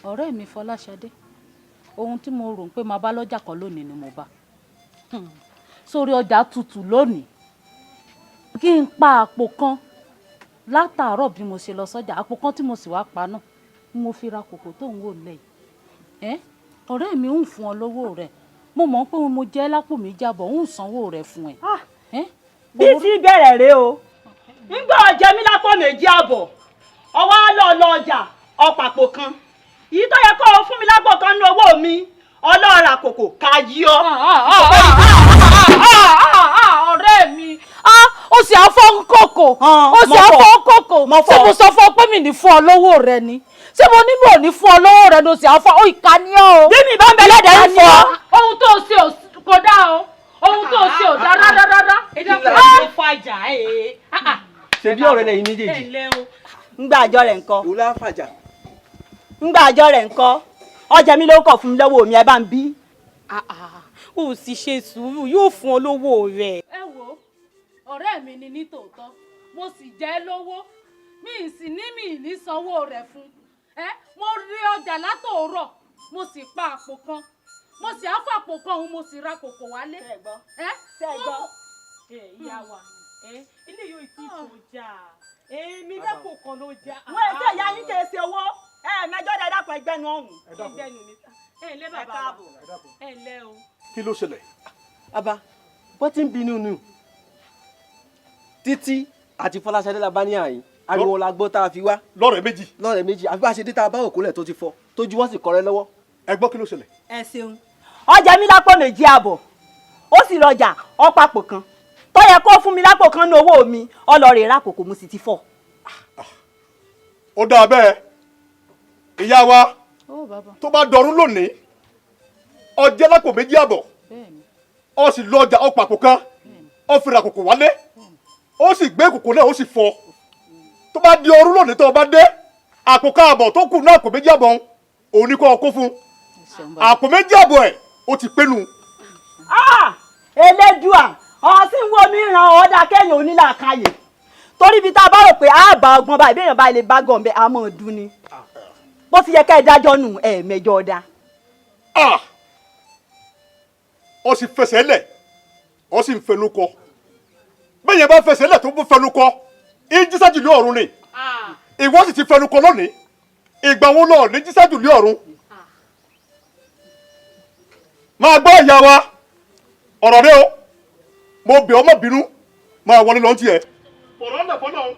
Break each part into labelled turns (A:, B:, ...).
A: ọ̀rẹ́ mi Fọláṣadé ohun tí mo rò pé máa bá lọ́jà kan lónìí ni mo bá sórí ọjà tutù lónìí kí n pa àpò kan látàárọ̀ bí mo ṣe lọ sọ́jà àpò kan tí mo sì wá pa náà ni mo fi ra kòkò tó ń wò lẹ́yìn ọ̀rẹ́ mi ń fún ọ lówó rẹ̀ mo mọ̀ pé mo jẹ́ lápò mi jábọ̀ ń sanwó rẹ̀ fún ẹ.
B: bí tí bẹ̀rẹ̀ rẹ o nígbà ọjà mi lápò méjì àbọ̀ ọwọ́ lọ ọjà ọ̀pàpọ̀ kan yìí tó yẹ kó o fún mi lápò kan ní owó mi ọlọ́ọ̀rà kòkò ká yí ọ.
A: ọ̀rẹ́ mi ó sì àfọ́ kòkò ó sì àfọ́ kòkò ṣé mo sọ fún ọ pé mi ní fún ọ lówó rẹ ni ṣé mo nílò òní fún ọ lówó rẹ ló sì àfọ́ ó ìka ní ọ.
B: bí mi bá ń bẹ lẹ́dẹ̀ẹ́ ń fọ́.
A: ohun tó ṣe kò dá o ohun tó ṣe ò dá rárá.
B: ló fàjà
C: ṣe bí ọ̀rẹ́ lẹ́yìn méjèèjì.
B: ńgbà àjọ rẹ̀ ńkọ́.
C: òun lá fàjà.
B: ńgbà àjọ rẹ̀ ńkọ́ ọjà mi ló kọ̀ fún mi lọ́wọ́ mi ẹ bá ń bí.
D: ó sì ṣe sùúrù yóò fún ọ lówó rẹ̀.
A: ẹ wo ọ̀rẹ́ mi ni ní tòótọ́ mo sì jẹ́ lówó mi sì ní sanwó rẹ̀ fún mo rí ọjà látòórọ̀ mo sì pa àpò kan mo sì áfọ àpò kan òun mo sì ra kòkò wálé.
B: ṣe gbọ́.
D: ìyá wa ilé yóò ti kò já mi lápò kan ló já.
B: wọ́n ẹ tẹ́ ìyá yín kèé ṣe owó mẹjọ dẹ dàpọ̀ ẹgbẹ́nu ọ̀hún.
D: ẹgbẹ́nu mi ẹ ǹlẹ́ bàbá wa ẹ ǹlẹ́ o.
C: kí ló ṣẹlẹ̀. Aba wọ́n ti ń bínú nù Títí àti Fọláṣadé la bá ní àyín ariwo la gbọ́ tá a fi wá.
E: lọ́rẹ̀ méjì
C: àfi bá a ṣe dé tá a bá òkúlẹ̀ tó ti fọ́ tójú wọ́n sì kọ́rẹ́ lọ́wọ́.
E: ẹ gbọ́ kí ló ṣẹlẹ̀.
B: ẹ ṣeun ọjà mi lápò méjì àbọ̀ ó sì rọjà ọ̀pàpọ̀ kan tó yẹ kó fún mi lápò kan ní owó mi ọlọ́ọ̀rẹ́ rà kòkò mo sì ti fọ́.
E: ó dáa bẹ́ẹ̀ ìyá wa tó bá dọ̀rùn lónìí ọjẹ́ lápò méjì àbọ̀ ó sì lọ ọjà ọ̀pàpọ̀ kan ó fi ra kòkò wálé ó sì gbé kòkò náà ó sì fọ́ tó bá di ọrún lónìí tó o bá dé àpò káàbọ̀ tó kù ní àpò méjì àbọ̀ òun ni kò kó fún àpò méjì àbọ̀ ẹ̀ ó ti pénu.
B: Elédùà ọ̀sìn wo mi ràn ọ̀dà kẹ́yìn onílàkàyè torí ibi tá a bá rò pé a bá ọgbọ́n báyìí bí èèyàn bá lè bá gàn bẹ́ẹ̀ a mọ̀ ọdún ni bó ti yẹ ká ẹ dájọ́ nù ẹ̀ẹ̀mẹjọ ọ̀dà.
E: ó sì fẹsẹ̀ lẹ̀ ó sì ń fẹnu kọ bẹ́ẹ̀ yẹn bá fẹsẹ̀ lẹ̀ tó bó fẹnu kọ ìjísàjù lé ọ̀run ni ìwọ sì ti fẹnu kọ lónìí ìgbà wo lọ ní jísàjù lé ọ̀run máa gbọ́ ìyá wa ọ̀rọ̀ rẹ o mo bẹ̀ ọ́ má bínú máa wọlé lọ́n tiẹ̀. ọ̀rọ̀ ńlẹ̀ fọ́nà o.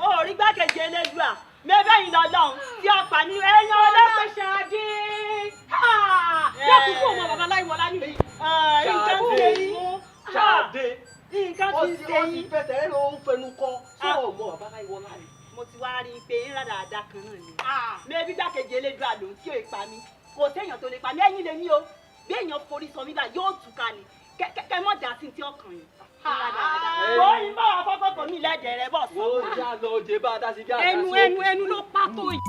B: ó rí gbákejì elédùà mẹ́fẹ̀yìn lọ́lọ́run tí ọ̀pá ní ẹ̀yàn ọlọ́pàá ṣáájú.
D: lẹ́kùn fún ọmọ bàbá láìwọlá ní.
B: nǹkan ti èyí.
C: Ṣáàdé.
B: nǹkan ti ṣe
C: ó ti
B: yín.
C: fẹsẹ̀ rẹ̀ ló ń fẹnu kọ sí ọmọ bàbá láìwọlá rẹ̀.
B: mo ti wá rí i pé ń rádà àdá kan náà ni. mẹ́bí gbákejì elédùà lòun tí ò pa mí kò séèyàn tó lè pa mí ẹ̀yìn lè mí o bí èèyàn forí sọ mí bá yóò túká ni kẹ́kẹ́ mọ́ dà sí ti ọkàn yìí. ó ń bá wa kọ́kọ́ kò mí lẹ́dẹ̀ẹ́ rẹ bọ̀ sọ.
C: ó já lọ òjè bá a dá sí bí a dá sí.
D: ẹnu ló pàtó yìí.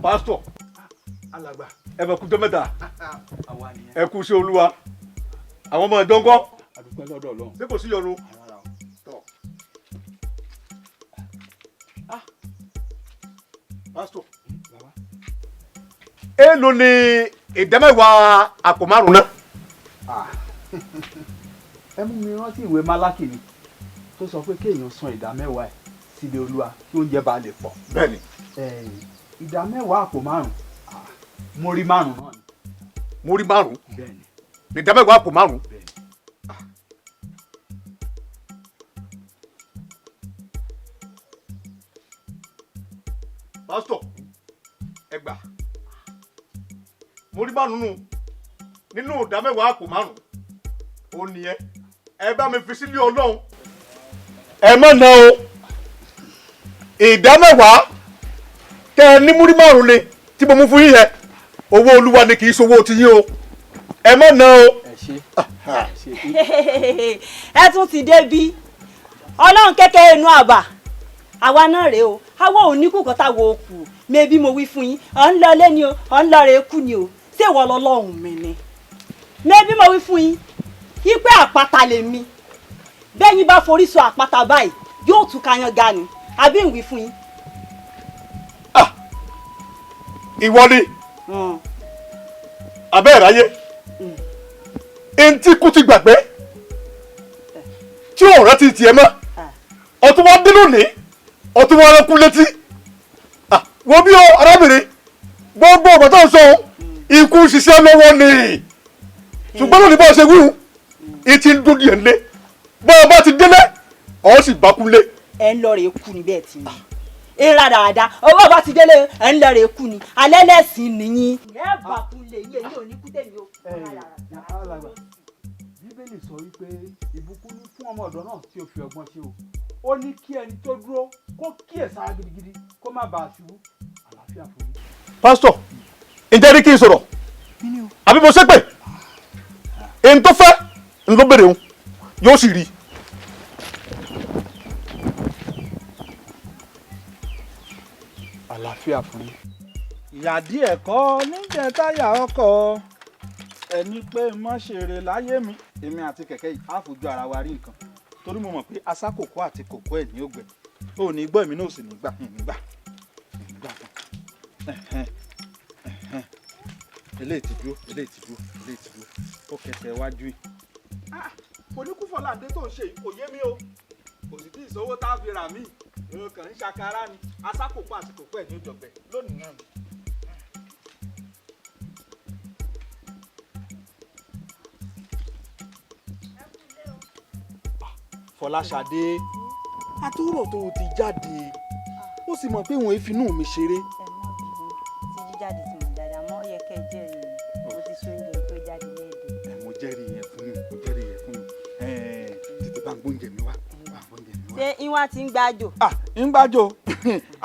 E: pásítọ̀
C: alàgbà
E: ẹ bẹ kú tó mẹ́ta
C: àwa nìyẹn.
E: ẹ kú sí olúwa àwọn ọmọ ẹ̀dọ́ ńkọ́
C: àdúpẹ́ lọ́dọ̀ Ọlọ́run.
E: ṣé kò sí yọnu. tọ́ pásítọ̀ èèlò ni ìdámẹ́wàá àpò márùn-ún náà.
F: ẹ mú mi rántí ìwé Málákì ni tó sọ pé kéèyàn san ìdá mẹ́wàá ẹ̀ sílé Olúwa kí oúnjẹ bá lè pọ̀.
E: bẹ́ẹ̀ni.
F: ìdá mẹ́wàá àpò márùn-ún mórí márùn-ún náà ni.
E: mórí márùn-ún
F: bẹ́ẹ̀ni.
E: ní ìdámẹ́wàá àpò márùn-ún.
F: bẹ́ẹ̀ni.
E: pásítọ̀ ẹ gbà mórí márùn-ún nínú ìdámẹ́wàá àpò márùn-ún ó nìyẹn ẹ bá mi fi sílé Ọlọ́run. ẹ má ná o ìdámẹ́wàá tẹ ẹ ní múrí márùn ni tí mo mú fún yín yẹn owó Olúwa ni kì í ṣowó ti yín o ẹ má ná o.
F: ẹ ṣe
B: ẹ tún ti débi Ọlọ́run kékeré inú àbà àwa náà rèé o àwa ò ní kú kan táwọn ò kù mẹbí mo wí fún yín ọ̀ ń lọ lé ni o ọ̀ ń lọ rèé kú ni o ṣé ìwọ lọ́lọ́run mi ni mẹbí mo wí fún yín yí pé àpáta lèmi bẹ́yìn bá forí sọ àpáta báyìí yóò tún kayan ga ni àbí ń wí fún yín.
E: ìwọ ni abẹ́ ìráyé eŋti kú ti gbàgbé tí òun rántí tiẹ̀ mọ́ ọtún wọn dínú ní ọtún wọn rẹ́kú létí wo bí o arábìnrin gbogbo ọ̀gbọ̀n tó ń sọ ikú ṣiṣẹ́ lọ́wọ́ ni ṣùgbọ́n lónìí bá ṣe wíwú ìtì ń dún díẹ̀ lé bọ́ ọ bá ti délé ọ̀ sì bá kú lé.
B: ẹ ń lọ rè kú ni bẹ́ẹ̀ ti ní ìrà dáadáa owó bá ti délé ẹ ń lọ rè kú ni alẹ́ lẹ́sìn nìyí. ẹ bá kú lè yé ní òní kú tèmi o.
F: alàgbà Bíbélì sọ wípé ìbùkún ní fún ọmọ ọ̀dọ́ náà tí ó fi ọgbọ́n ṣe o ó ní kí ẹni tó dúró kó kíyèsára gidigidi kó má bàa ṣubú àlàáfíà fún yín.
E: pásítọ̀ ǹjẹ́ rí kí n sọ̀rọ̀ àbí mo ṣépè èyí tó fẹ́ ń ló bèrè òun yóò sì rí.
F: àlàáfíà fún yín.
G: ìyá díẹ̀ kọ́ níjẹ́ táyà ọkọ̀ ẹni pé mọ́ ṣeré láyé mi èmi àti kẹ̀kẹ́ yìí á fojú ara wa rí nǹkan torí mo mọ̀ pé asákòkò àti kòkó ẹ̀ ní ògbẹ ò ní gbọ́ èmi náà ò sì nígbà nígbà fún eléyìí ti dúró eléyìí ti dúró eléyìí ti dúró ó kẹsẹ̀ iwájú yìí. kò ní kú fọláǹdé tó ń ṣe yìí kò yé mi o kò sì tí ì sówó tá a fi rà mí èrò kàn ń ṣàkárá ni asákòkò àti kòkó ẹ̀ ní òjọ̀gbẹ́ lónìí náà ni. Fọláṣadé àtúrò tó o ti jáde ó sì mọ̀ pé òun ìfinú mi ṣeré.
H: ẹ mọ bínú tí jíjáde tí mo dáadáa mọ ó yẹ kẹ́ ẹ jẹ́rìí mi mo ti sún oúnjẹ tó jáde lẹ́ẹ̀dẹ̀.
G: mo jẹ́rìí yẹn fún mi mo jẹ́rìí yẹn fún mi tètè bá ń gbóúnjẹ mi wá bá ń gbóúnjẹ mi wá.
H: ṣé ìwà ti ń gbàjò.
G: ń gbàjò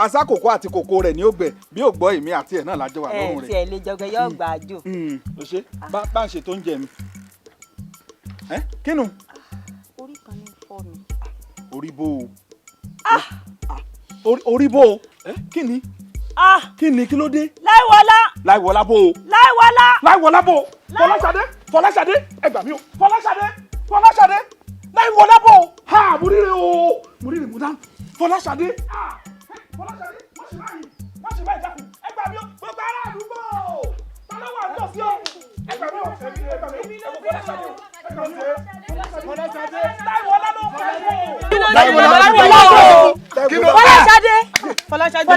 G: asákòókò àti kòkó rẹ̀ ní ògbẹ bí ò gbọ́ èmi àti ẹ̀ náà lájọ wà lọ́rùn rẹ̀.
H: tí ẹ lè jọgẹ yóò gbàjò.
G: o ṣe bá ń ṣètò oúnjẹ mi. kínú.
H: orí kan ní fọ́ mi.
G: orí bó o orí bó o kí ni kí ló dé.
B: láìwọlá.
G: láìwọlá bó o.
B: láìwọlá.
G: láìwọlá bó o. Fọláṣadé ẹ gbà mí o Fọláṣadé láìwọlá bó o. ha mo ríre mo dá Fọláṣadé má ṣe báyìí dákun ẹ gbà mí o gbogbo aráàlú
H: Fọláṣadé.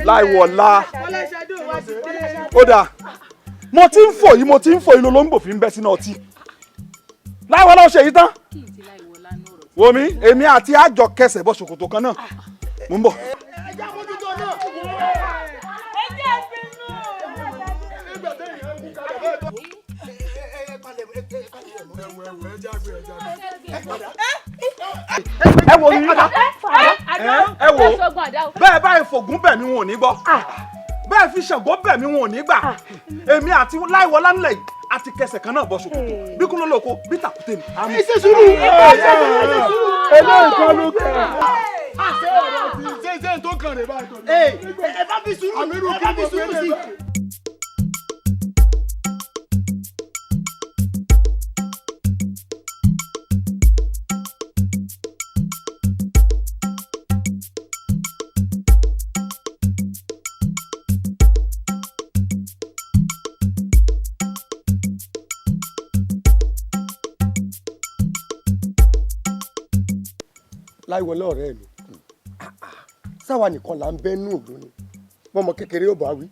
G: Láìwọlá. Ó dáa, mo ti ń fò yìí ló ń bò fi ń bẹ́ sínú ọtí. Láìwọlá ó ṣe yìí tán. Wo mi, èmi àti àjọ kẹsẹ̀ bọ́ ṣòkòtò kan náà. Mo ń bọ̀. Ẹ wo ni ẹ wo bẹ́ẹ̀ báyìí fògùn bẹ̀ mi wọn ò ní gbọ́ bẹ́ẹ̀ fi ṣàngó bẹ̀ mi wọn ò ní gbà èmi àti Láìwọlá nílẹ̀ yìí àti kẹsẹ̀ kan náà bọ́ ṣòkòtò bí kúnlẹ̀ lóko bí tàkùtẹ̀ mi.
E: ṣe sùúrù eléyìí kan ló kẹ́ ṣé ọ̀rọ̀ ti ṣe tó kàn rẹ̀ báyìí kan. ẹ bá fi sùúrù sí. Láìwọlá ọ̀rẹ́ mi sáwa nìkan là ń bẹ́ nù òdò ni bọ́mọ kékeré ò bá wí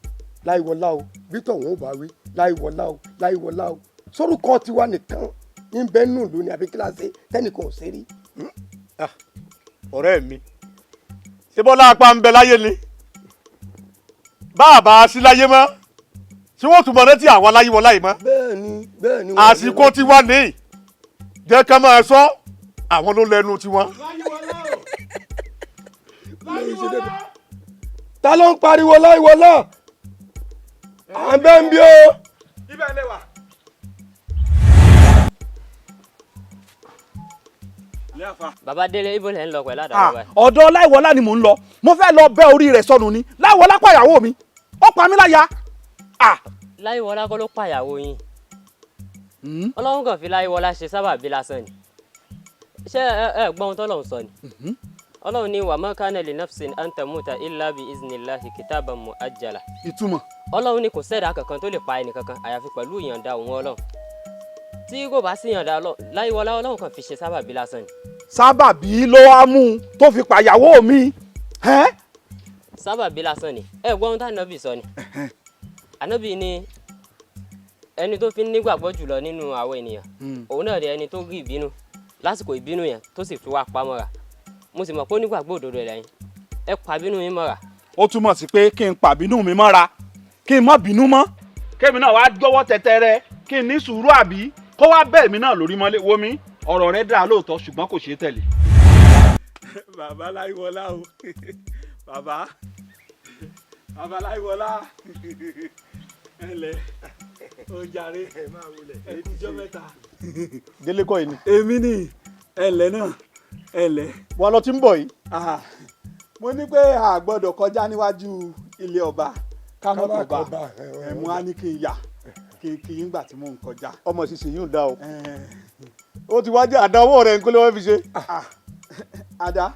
E: Láìwọlá o bí tọ̀hún ò bá wí Láìwọlá o Láìwọlá o sórúkọ tiwa nìkan ń bẹ́ nù òdò ni àbí kíláàsì tẹ́nìkan ò sẹ́rí. ọ̀rẹ́ mi ṣé bọ́lá apá ń bẹ láyé ni báàbá sí láyé mọ́ tí wọ́n tún mọ létí àwọn Láìwọlá yìí mọ́.
F: bẹ́ẹ̀ni
E: àsìkò tiwa ní jẹ́ ká máa sọ àwọn ló lẹ́nu tiwọn.
F: ta ló ń pariwo Láìwọlá à ń bẹ́ ń bí o.
G: ibẹ̀ lè wà.
I: Bàbá Délé ibo lẹ ń lọ pẹ̀lú àdàlọ́ báyìí.
G: Ọ̀dọ̀ Láìwọlá ni mò ń lọ mo fẹ́ lọ bẹ́ orí rẹ̀ sọnù ni Láìwọlá pàyàwó mi ó pa mí láya.
I: Láìwọlá kọ́ ló pàyàwó yín Ọlọ́run kàn fi Láìwọlá ṣe sábàbí lásán ni ṣé ẹ gbọ́ ohun tọ́lọ́run sọ ni Ọlọ́run ní wa ma kana li nafsin an tamuta illa bi iznillahi kitaban muajjala.
G: ìtumọ̀.
I: Ọlọ́run ní kò sẹ́dá kankan tó lè pa ẹnì kankan àyàfi pẹ̀lú ìyọ̀ǹda òun Ọlọ́run tí kò bá sí ìyọ̀ǹda Láìwọlá Ọlọ́run kàn fi ṣe sábàbí lásán ni.
G: sábàbí ló wá mú un tó fi pàyàwó mi.
I: sábàbí lásán ni ẹ gbọ́ ohun tí Ànábì sọ ni Ànábì ní ẹni tó fi ń nígbàgbọ́ jùlọ nínú àwọn ènìyàn òun náà ni ẹni tó rí ìbínú lásìkò ìbínú yẹn tó sì fi wá pamọ́ra mo sì mọ̀ pé onígbàgbọ́ òdodo lẹ́yìn ẹ pa bínú mi mọ́ra.
G: ó túmọ̀ sí pé kí n pa bínú mi mọ́ra kí n má bínú mọ́ kémi náà wá gbọ́wọ́ tẹ̀tẹ̀rẹ̀ kí n ní sùúrù àbí kó wá bẹ́ẹ̀ mi náà lórí mọ́lé wo mi ọ̀rọ̀ rẹ dáa lóòótọ́ ṣùgbọ́n kò ṣeé tẹ̀lé. bàbá Láìwọlá o bàbá Láìwọlá ẹlẹ ó jàre ẹkújọ mẹ́ta.
E: délé kọ́ yìí ni.
G: èmi ni ẹlẹ náà ẹlẹ.
E: wọn lọ ti ń bọ̀ yìí.
G: mo ní pé a gbọ́dọ̀ kọjá níwájú ilé ọba ká mọ́ tọba ẹ̀mú á ní kí n yà kí n gbà tí mò ń kọjá.
E: ọmọ ṣiṣẹ́ yìí ń dá o. ó ti wájú àdánwò rẹ̀ ń kó lé wọ́n fi ṣe.
G: àdá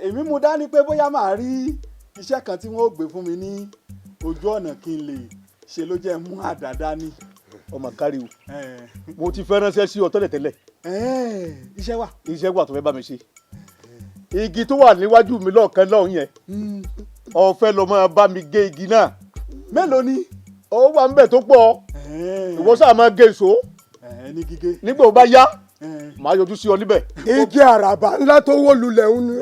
G: èmi mú dání pé bóyá màá rí iṣẹ́ kan tí wọ́n ó gbé fún mi ní ojú ọ̀nà kí n lè ṣe ló jẹ́ mú àdá dání.
E: ọmọ kárí o mo ti fẹ́ ránṣẹ́ sí ọ tẹ́lẹ̀tẹ́lẹ̀.
G: iṣẹ́
E: wà tó fẹ́ bá mi ṣe. igi tó wà níwájú mi lọ́ọ̀kan lọ́hùn yẹn ó fẹ́ lọ máa bá mi gé igi náà.
G: mélòó ni.
E: ó wà ń bẹ̀ tó pọ̀ ìwọ sáà máa gé èso
G: ní gígé.
E: nígbà ó bá yá màá yọjú sí ọ níbẹ̀.
F: igi àràbà ńlá tó wó lulẹ̀ ń ní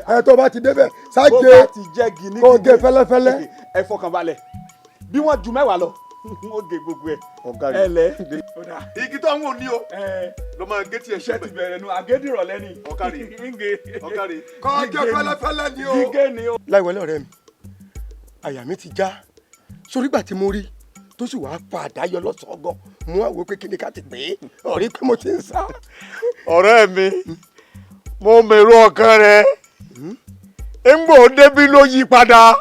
F: ẹ tó bá ti débẹ̀ ságé kó gé fẹ́lẹ́fẹ́lẹ́.
G: ẹ fọkàn balẹ̀ bí wọ́n ju 10 lọ ó gé gbogbo ẹ̀.
E: ọ̀gá rẹ̀
G: igi tó ń wò ní o
E: ló máa gé tiẹ̀
G: ṣẹ́ ti bẹ̀rẹ̀ nu àgédìrọ̀lẹ́ ni.
E: ọ̀gá rẹ̀
F: kó gé fẹ́lẹ́fẹ́lẹ́ ni o.
G: gígé ni o.
F: Láìwọlá ọ̀rẹ́ mi àyà mi ti já sórí gbà tí mo rí tó sì wàá pa àdáyọ lọ́sọ̀ọ́gọ́ mú àwọn pé kíni ká ti pè é ọ̀rí pé mo ti ń sá.
E: ọ̀rẹ́ mi mo mèrò ọkàn rẹ̀ ńgbò débi ló yí padà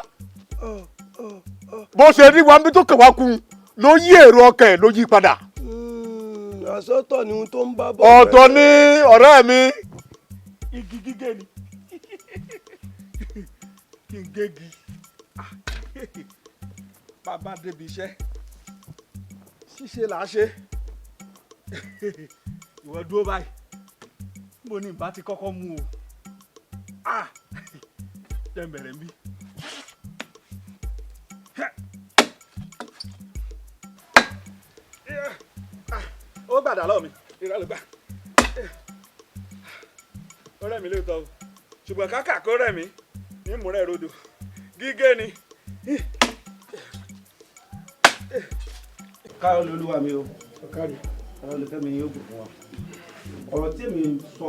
E: bó ṣe rí wa bí tó kàn wá kun ló yí èrò ọkàn ẹ̀ ló yí padà.
F: àsọtọ̀ ni ohun tó ń bá bọ̀.
E: ọ̀tọ̀ ni ọ̀rẹ́ mi.
G: igi gígé ni kí n gégi bàbá débi iṣẹ́ ṣíṣe là á ṣe ìwọ dúró báyìí mo ní ìbá ti kọ́kọ́ mú o jẹ́ n bẹ̀rẹ̀ ń bí. ó gbàdá lọ́ọ̀ mi ìrọ̀lẹ́ gbà ó rẹ̀ mí lóòótọ́ o ṣùgbọ́n kákà kó rẹ̀ mí ní ìmúrẹ̀ rodò gígé ni.
F: káyọ̀ lolúwa mi o kárí káyọ̀ lọ́kẹ́ mi yóò gùn fún wa ọ̀rọ̀ tí èmi sọ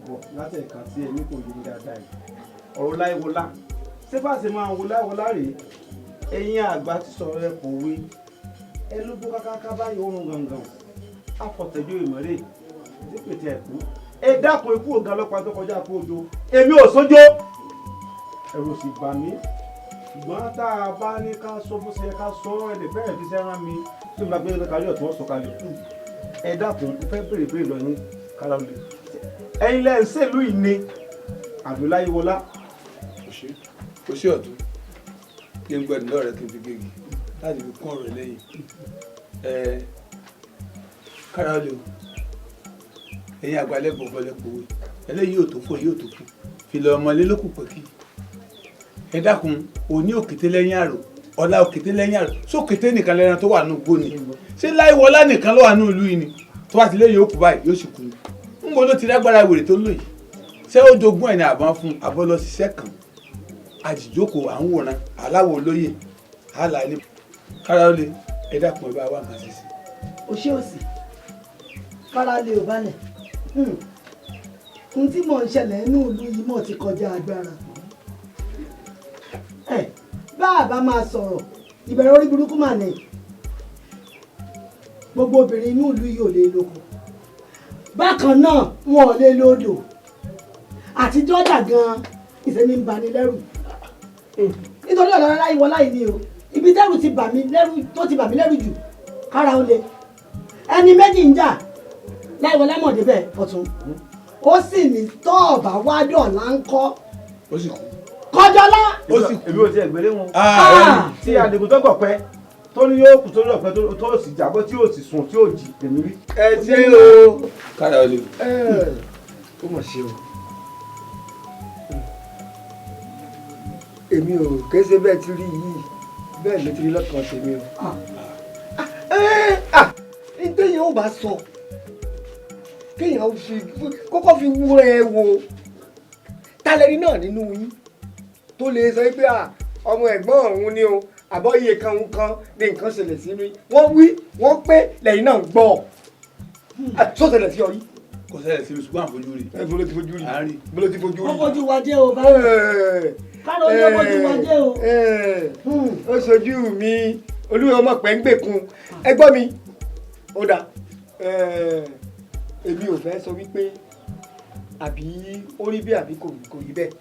F: bọ̀ láti ẹ̀ka tí èmi kò yé mi dáadáa yìí ọ̀rọ̀ láìwọlá ṣé bá ṣe máa wo láìwọlá rèé ẹ̀yin àgbà ti sọ̀rọ̀ ẹ̀ kò wé ẹ ló bó kákáká báyìí oorun gangan afọ̀tẹ̀jọ́ ìmọ̀rẹ́ tí pètè ẹ̀kú ẹ dákun ikú ọ̀gá ọlọ́pàá tó kọjá kó ojo èmi ò sójó ẹ̀rù sì bà mí ṣùgbọ́n tá a bá ní ká sọ bó ṣe ká sọ ẹ̀dẹ̀ fẹ́rẹ̀ fi sẹ́ràn mi tí mo bá gbé kárí ọ̀tún ọ̀sọ̀ kalẹ̀ ẹ dákun fẹ́ béèrè lọ yín kára olè ẹ̀yin lẹ́ ń ṣèlú ìní àdúláyéwọlá.
J: kò sí ọ̀tún kí n gbẹ̀dùn lọ́rẹ̀ kí n fi gègé láti fi kún ọ̀rọ̀ lẹ́yìn kára olè o ẹ̀yin àgbàlẹ̀ bọ̀bọ̀lẹ̀ pòwe eléyìí yóò tó fún yóò tó kú fìlà ọmọlé ló kù pẹ̀kí ẹ dákun òní òkété lẹ́yìn àrò ọ̀la òkété lẹ́yìn àrò sókété nìkan lẹ́ran tó wà ní ògbó ni ṣé láìwọlá nìkan ló wà ní ìlú yìí ni tó bá ti lé yòókù báyìí yóò sì kú ni ń bo ló ti lágbára wèrè tó lò yìí ṣé ó jogún ẹ̀ ní àbọ̀n fún abọ́ lọ ṣiṣẹ́ kan àjìjókòó à ń wòran aláwọ̀ olóyè àlà ilé kára ó lè ẹ dákun ẹ bá wà nǹkan ṣiṣẹ́.
K: òṣè òsì kára lè ò balẹ̀ ohun tí mò ń ṣẹlẹ̀ nínú ìlú yìí mọ̀ ti kọjá agbára bá a bá máa sọ̀rọ̀ ìbẹ̀rẹ̀ orí burúkú mà ní gbogbo obìnrin inú ìlú yìí ò lè lóko bákan náà wọn ò lè lódò àti jọ́jà gan-an ìṣẹ́ni ń bani lẹ́rù nítorí ọ̀dọ́ Láyíwọlá yìí ni o ibi tẹ́rù ti bà mí lẹ́rù tó ti bà mí lẹ́rù jù kára ó le ẹni méjì ń jà Láyíwọlá mọ̀ débẹ̀ ọ̀tún ó sì ní tọ́ọ̀bà wádọ̀ là ń kọ́
J: ó sì kú
K: kọjọlá
F: ó sì kú èmi ò tiẹ̀ gbélé wọn tí adigun tó gọ̀pẹ́ tó ní yóò kú tó ní ọ̀pẹ tó sì jábọ́ tí yóò sì sùn tí yóò jì èmi rí.
J: ẹ ti o kára olè
L: ó mọ̀ ṣe o èmi ò kése bẹ́ẹ̀ ti rí yìí bẹ́ẹ̀ ló ti rí lọ́kàn tèmi o. nítorí ó bá sọ kéèyàn kọ́kọ́ fi wúra ẹ wo tálẹ́rì náà nínú yín tó lè sọ pé ọmọ ẹ̀gbọ́n òun ni o àbọ̀ iye kan ní nǹkan ṣẹlẹ̀ sínú yín wọ́n wí wọ́n pé lẹ́yìn náà gbọ́ tó ṣẹlẹ̀ sí ọ yìí.
J: kò ṣẹlẹ̀ sí mi ṣùgbọ́n àfojú rí.
L: ẹ bolo ti fojú rí bolo ti fojú rí.
K: wọ́n fojú wa dé o báyìí káàró yóò fojú wa dé o.
L: ó ṣojú mi olúwa ọmọ pẹ́ ń gbèkun ẹgbọ́n mi ó dà èmi ò fẹ́ sọ wípé àbí ó rí bí àbí kò rí bẹ́ẹ̀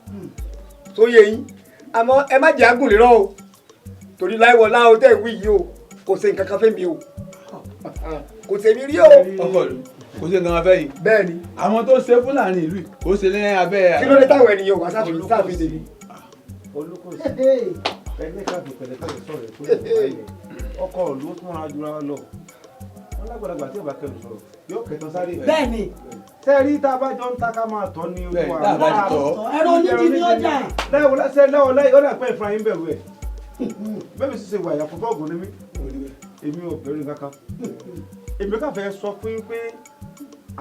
L: tó yẹ yín àmọ́ ẹ má jẹ́ àgùn lérò o torí Láyíwọlá o tẹ̀ wí yìí o kò ṣe nǹkan kan fẹ́ mi o kò ṣe mi rí o.
J: ọkọ rẹ kò ṣe nǹkan fẹ́ yìí.
L: bẹ́ẹ̀ ni.
J: àwọn tó ṣe fúlàní ìlú kò ṣe ní abẹ́.
L: kí ló dé táwọn ènìyàn wá sáfì tèmi.
F: olùkọ́sí ẹgbẹ́ káàbì pẹ̀lẹ́pẹ̀lẹ́ sọ̀rọ̀ tó lè wáyé ọkọ̀ òlu tó máa jura lọ wọn lágbàlagbà tí ò bá kẹnu sọ̀rọ̀ yóò kẹtàn sáré.
K: bẹ́ẹ̀ni.
F: sẹ́ẹ̀rí tá a bá jọ ń ta ká máa tọ́ ní ojú wa.
J: tá a bá ti tọ́.
K: ẹ̀rọ oníjì ni ó jà.
F: lẹ́wọ̀n ó dà pé ìfura yín bẹ̀rù ẹ̀ bẹ́ẹ̀ mi sì ṣe wà yàtọ̀ fọ́ọ̀gùn ní mi èmi ò bẹ̀rù kankan èmi kàn fẹ́ sọ fún yín pé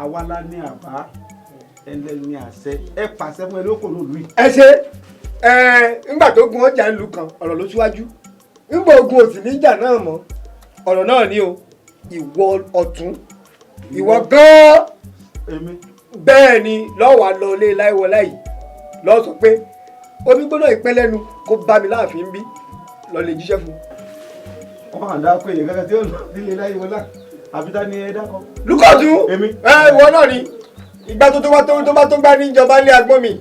F: àwa la ní àbá ẹlẹ́ni àṣẹ ẹ pàṣẹ fún ẹ lóko lólu yìí.
L: ẹ ṣe ńgbà tó gun ọjà ńlù kan ọ̀rọ̀ ló síwájú ńgbà ogun òsì níjà náà mọ́ ọ̀rọ̀ náà ni o ìwọ ọ̀tún ìwọ gan-an bẹ́ẹ̀ ni lọ́wọ́ lọ ilé Láyíwọlá yìí lọ́ọ́ sọ pé omi gbọ́dọ̀ ìpẹ́lẹ́nu kó bá mi láàfin bí lọ lè jíṣẹ́ fún un.
F: ọmọ àdá pé èyí kankan tí ó lọ nílé Láyíwọlá àbíta ni ẹ dákọ.
L: lukọ̀tù ìwọ náà ni ìgbà tó bá tó gbá ní ìjọba ilé agbọ́n mi.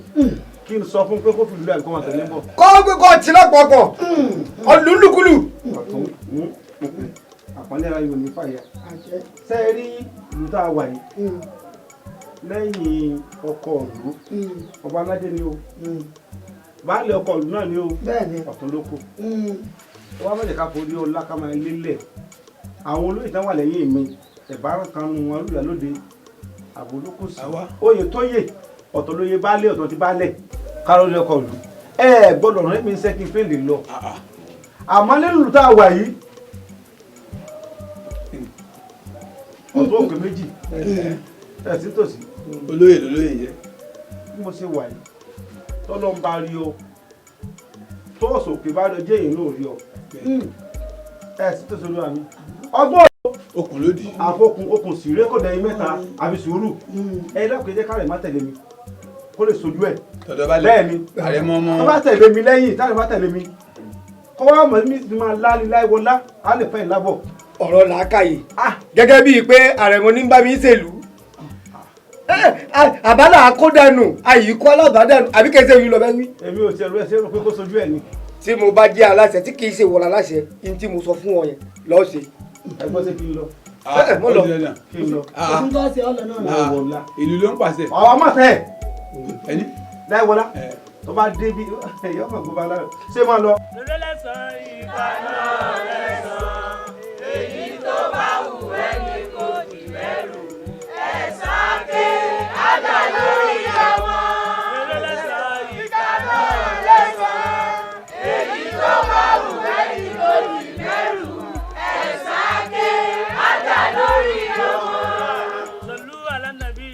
F: kí n sọ fún pé kó fi lulú àgbọ̀n wọn tẹ̀lé bọ̀.
L: kọ́ pé kọ́ ti lọ́pọ̀pọ̀ ọ̀lùlùkulù.
F: àpọ́nlé ara yóò ní fàyà. ṣé ẹ rí ìlú tá a wà yìí lẹ́yìn ọkọ̀ ìlú ọba aládé ni o baálé ọkọ̀ ìlú náà ni o ọ̀tún ló kù wọ́n mẹ́jẹ̀ ká forí ọlá ká máa lélẹ̀ àwọn olóyè tán wà lẹ́yìn mi ẹ̀báràn kan nu wọn lùyà lóde àbólókò sí oyè tó yè ọ̀tọ̀ lóye baálé ọ̀tọ̀ ti baálẹ̀ káró lé ọkọ̀ lù ẹ gbọ́dọ̀ rán mi iṣẹ́ kí n fẹ́ lè lọ àmọ́ nílùú tá a wà yìí ọ̀tọ̀ òkè méjì ẹ̀ sí tòsí
J: olóyè lólóyè yẹ
F: bí mo ṣe wà yìí tọ́lọ́ ń bá rí ọ tọ́ọ̀sì òkè bá lọ jẹ́ èyí náà rí ọ ẹ̀ sí tòsí olúwa mi ọgbọ́n
J: okùn lódì
F: àfọkùn okùn sì ré kò dẹ̀yìn mẹ́ta àbí sùúrù ẹ̀yin dákun jẹ́ kárẹ̀ má tẹ̀lé mi kó lè sojú ẹ̀ bẹ́ẹ̀ ni tó bá tẹ̀lé mi lẹ́yìn táwọn bá tẹ̀lé mi kọ́ wá mọ̀ mí ti máa láàlì láìwọlá á lè fẹ́ ìlábọ̀.
L: ọ̀rọ̀ làákàyè gẹ́gẹ́ bíi pé àrẹ̀mọ ní bá mi ṣèlú àbálà àkódànù àyíkọ́ alábàádànù àbí kẹsẹ̀ yìí lọ bẹ́ẹ̀ wí.
F: èmi ò tiẹ̀ lọ ẹsẹ̀ rò pé kó sojú ẹ̀ ni.
L: tí mo bá jẹ́ aláṣẹ tí kì í ṣe wọ̀lá aláṣẹ ní tí mo sọ fún ọ yẹn lọ́ọ́ ṣe.
F: ẹgbọ́n ṣe kí n lọ.
L: mo lọ
F: kí n lọ.
K: òtún tó ṣe ọ̀lẹ̀ náà.
J: ìlú ló ń pàṣẹ.
F: àwọn máa tẹ̀
J: ẹni.
F: láìwọlá tó bá dé bí ẹ̀yọ́ kan gbogbo aláàrẹ̀ ṣé máa lọ.
M: lórí lẹ́sàn-án ìgbà náà lẹ́sàn-án èyí tó bá wù ẹni kò ní bẹ̀rù ẹ̀sán ké ájà lórí ọmọ. lórí lẹ́sàn-án ìgbà náà lẹ́sàn-án èyí tó bá wù ẹni kò ní bẹ̀rù ẹ̀sán ké ájà lórí ọmọ. sọlú alánàbí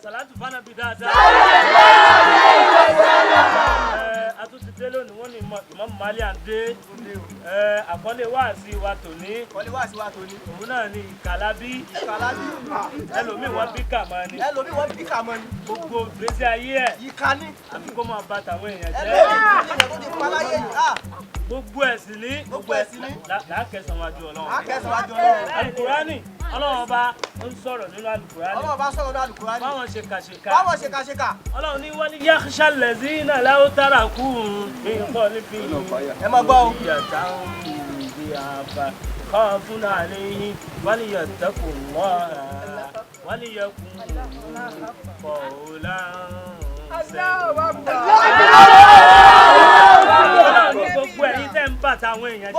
M: salatu fana bi dáadáa. A tún ti dé lónìí wọ́n ní Imam Malian dé. Àkọlé wáàsí wa tòní. Òun náà ni ìkàlábí. Ẹlòmíì wọ́n bí kàmọ́ ni. Gbogbo ìgbésí ayé ẹ̀. Àfi kó máa bà tàwọn èèyàn jẹ́. Gbogbo ẹ̀sìn ní. Làákẹ́sàn wájú Ọlọ́run. Alukurani Ọlọ́run ọba ń sọ̀rọ̀ nínú Alukurani. Báwọn ṣe kàṣekà. Ọlọ́run ní wọ́n ní yakhsha allazina law taraku min khalfihim. Ẹ máa gbọ́ o. خوف عليهم وليتقوا الله وليقولوا قولا gbogbo ẹ̀yin tẹ́ ń bà táwọn èèyàn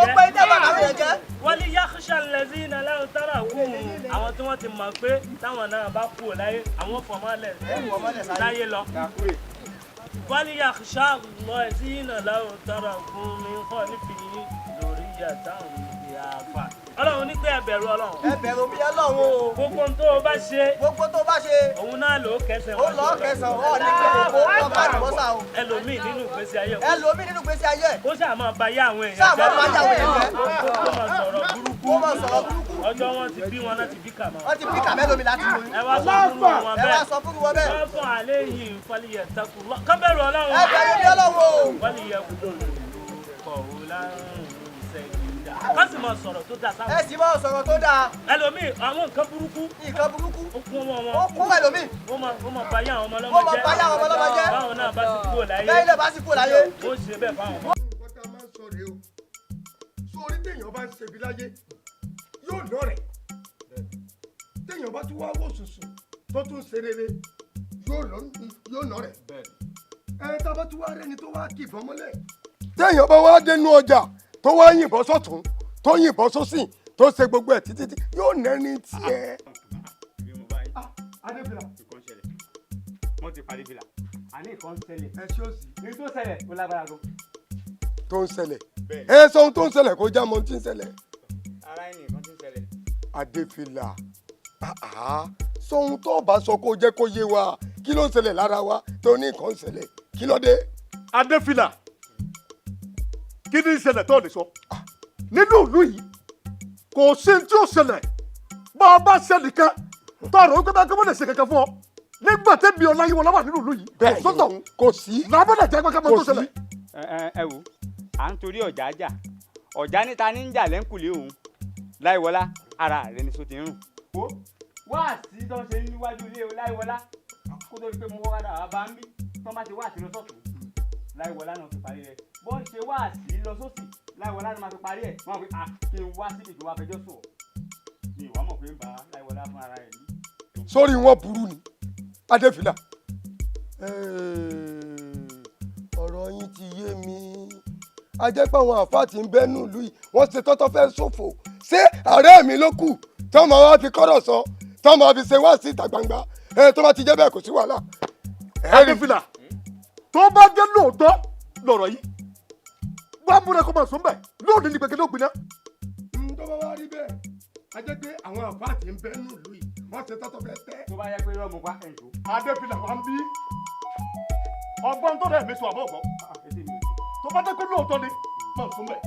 M: jẹ́ wọ́n ní yakhsha allazina law taraku àwọn tí wọ́n ti mọ̀ pé táwọn náà bá kú láyé àwọn fọmọ́lẹ̀ láyé lọ wọ́n ní yakhsha allazina law taraku min khalfihim dhurriyyatan àfà. Ọlọ́run ní pé ẹ bẹ̀rù Ọlọ́run.
N: Ẹ bẹ̀rù mi Ọlọ́run o.
M: Gbogbo tó o bá ṣe. Òun náà ló kẹsàn-án.
N: Ó lọ kẹsàn-án ọ̀ ní pé kò ọba àdìbọ́sà o.
M: Ẹlòmíì nínú ìgbésí ayé.
N: Ó
M: ṣáà máa ba yá àwọn èèyàn jẹ́. Ó máa sọ̀rọ̀ burúkú. Ọjọ́ wọn ti bí wọn náà ti bí kàmọ́.
N: Wọ́n ti bí kàmẹ́ lómi láti mú.
M: Ẹ wá sọ fún wọn bẹ́ẹ̀. Wọ́n fún àlẹ́ yìí fọlíyẹ̀ takùn. Kọ́ bẹ̀rù Ọlọ́run.
N: Ẹ bẹ̀rù mi Ọlọ́run o.
M: Wọ́líyẹ̀ kọ̀ọ̀lá ká sì máa sọ̀rọ̀ tó dáa sáwọn.
N: Ẹ sì máa sọ̀rọ̀ tó dáa.
M: Ẹlòmíì àwọn nǹkan burúkú. Ó kún wọn.
N: Ó kún ẹlòmíì.
M: Ó máa bá yá àwọn ọmọ ọlọ́mọ jẹ́. Báwọn náà bá sì kúrò láyé.
N: Bẹ́ẹ̀ náà bá sì kúrò láyé.
M: Ó ṣe bẹ́ẹ̀ fáwọn.
L: Wọ́n ká máa ń sọ rèé o. Sórí téèyàn bá ń ṣebi láyé yóò nọ rẹ̀. Téèyàn bá tún wá wò sùsù tó tún ṣe rere yóò nọ rẹ̀. Tá a bá tún wá rẹ́ni tó wá kì í fọmọ́lẹ̀. Téèyàn bá wá dénú ọjà tó wá yìnbọn sọ́tún tó yìnbọn sósì tó ṣe gbogbo ẹ̀ títí yóò nẹ́ni tiẹ̀.
F: Adébílà nǹkan ṣẹlẹ̀ wọ́n ti parí bílà àní nǹkan ṣẹlẹ̀ ẹ ṣé òsì ní tó ṣẹlẹ̀ ó lágbára gan.
L: tó ń ṣẹlẹ̀ ẹ sọ ohun tó ń ṣẹlẹ̀ kó já mọ́ tí ń ṣẹlẹ̀.
F: ara ẹni nǹkan tí ń ṣẹlẹ̀.
L: Adébílà sọ ohun tó bá sọ kó jẹ́ kó yé wa kí ló ń ṣẹlẹ̀ lára wa tó ní nǹkan ṣẹlẹ̀ kí ló dé.
E: Adébílà kí ni ìṣẹ̀lẹ̀ tó lè sọ nínú ìlú yìí kò sí tí ó ṣẹlẹ̀ bá a bá ṣe nìkan tọrọ ó gbẹdẹ gbẹdẹ ṣe kankan fún ọ nígbà tẹbi ọláyé wọn lọ́wọ́ nínú ìlú yìí kò sọ́tọ̀
L: kò sí
E: lábẹ́lẹ̀ jẹ́ pé kẹ́mọ́ tó ṣẹlẹ̀.
F: ẹ wo à ń torí ọ̀já jà ọ̀já níta ní ń jà lẹ́ńkùlé òun láìwọlá ara rẹ ni so ti ń rùn. wá sí tó ń ṣe níwájú ilé láìwọlá kó tó di pé mo wọ́ kádà wá bá ń bí tó má ti wá sí lọ sọ́tún láìwọlá náà ti parí rẹ bó ń ṣe wá sí lọ sósì láìwọlá náà máa fi parí ẹ wọn pe kí n wá síbi tó wá fẹjọ́ sùn ọ ni ìwà mọ̀ pé ń bá láìwọlá fún ara ẹ ní.
L: sórí wọn burú ni adéfìlà ọ̀rọ̀ yín ti yé mi a jẹ́ pé àwọn àfáà tí ń bẹ́nu ìlú yìí wọ́n ṣe tọ́tọ́ fẹ́ ṣòfò ṣé ààrẹ mi ló kù tí wọ́n máa wá fi kọ́rọ̀ sọ tí wọ́n máa fi ṣe wá sí ìta gbangba tó bá ti jẹ́ bẹ́ẹ̀ kò sí wàhálà.
E: adéfìlà tó bá jẹ́ lóòótọ́ lọ̀rọ̀ yìí wá múra kó máa sọ mbẹ́ lóòótọ́ ní gbẹgẹdẹ ògbìn náà.
L: tó bá wá rí bẹ́ẹ̀ a jẹ́ pé àwọn àfáà tí ń bẹ́nu ìlú yìí wọ́n ṣe tọ́tọ́ fẹ́ tẹ́.
F: tó bá yẹ pé yọ̀ọ́ mú pa ẹ̀ṣọ́.
E: adéfìlà wà ń bí ọgbọ́n tó dẹ̀ mí sọ àbọ̀ ọ̀gbọ́n tó bá jẹ́ pé lóòótọ́ ni máa sọ mbẹ́.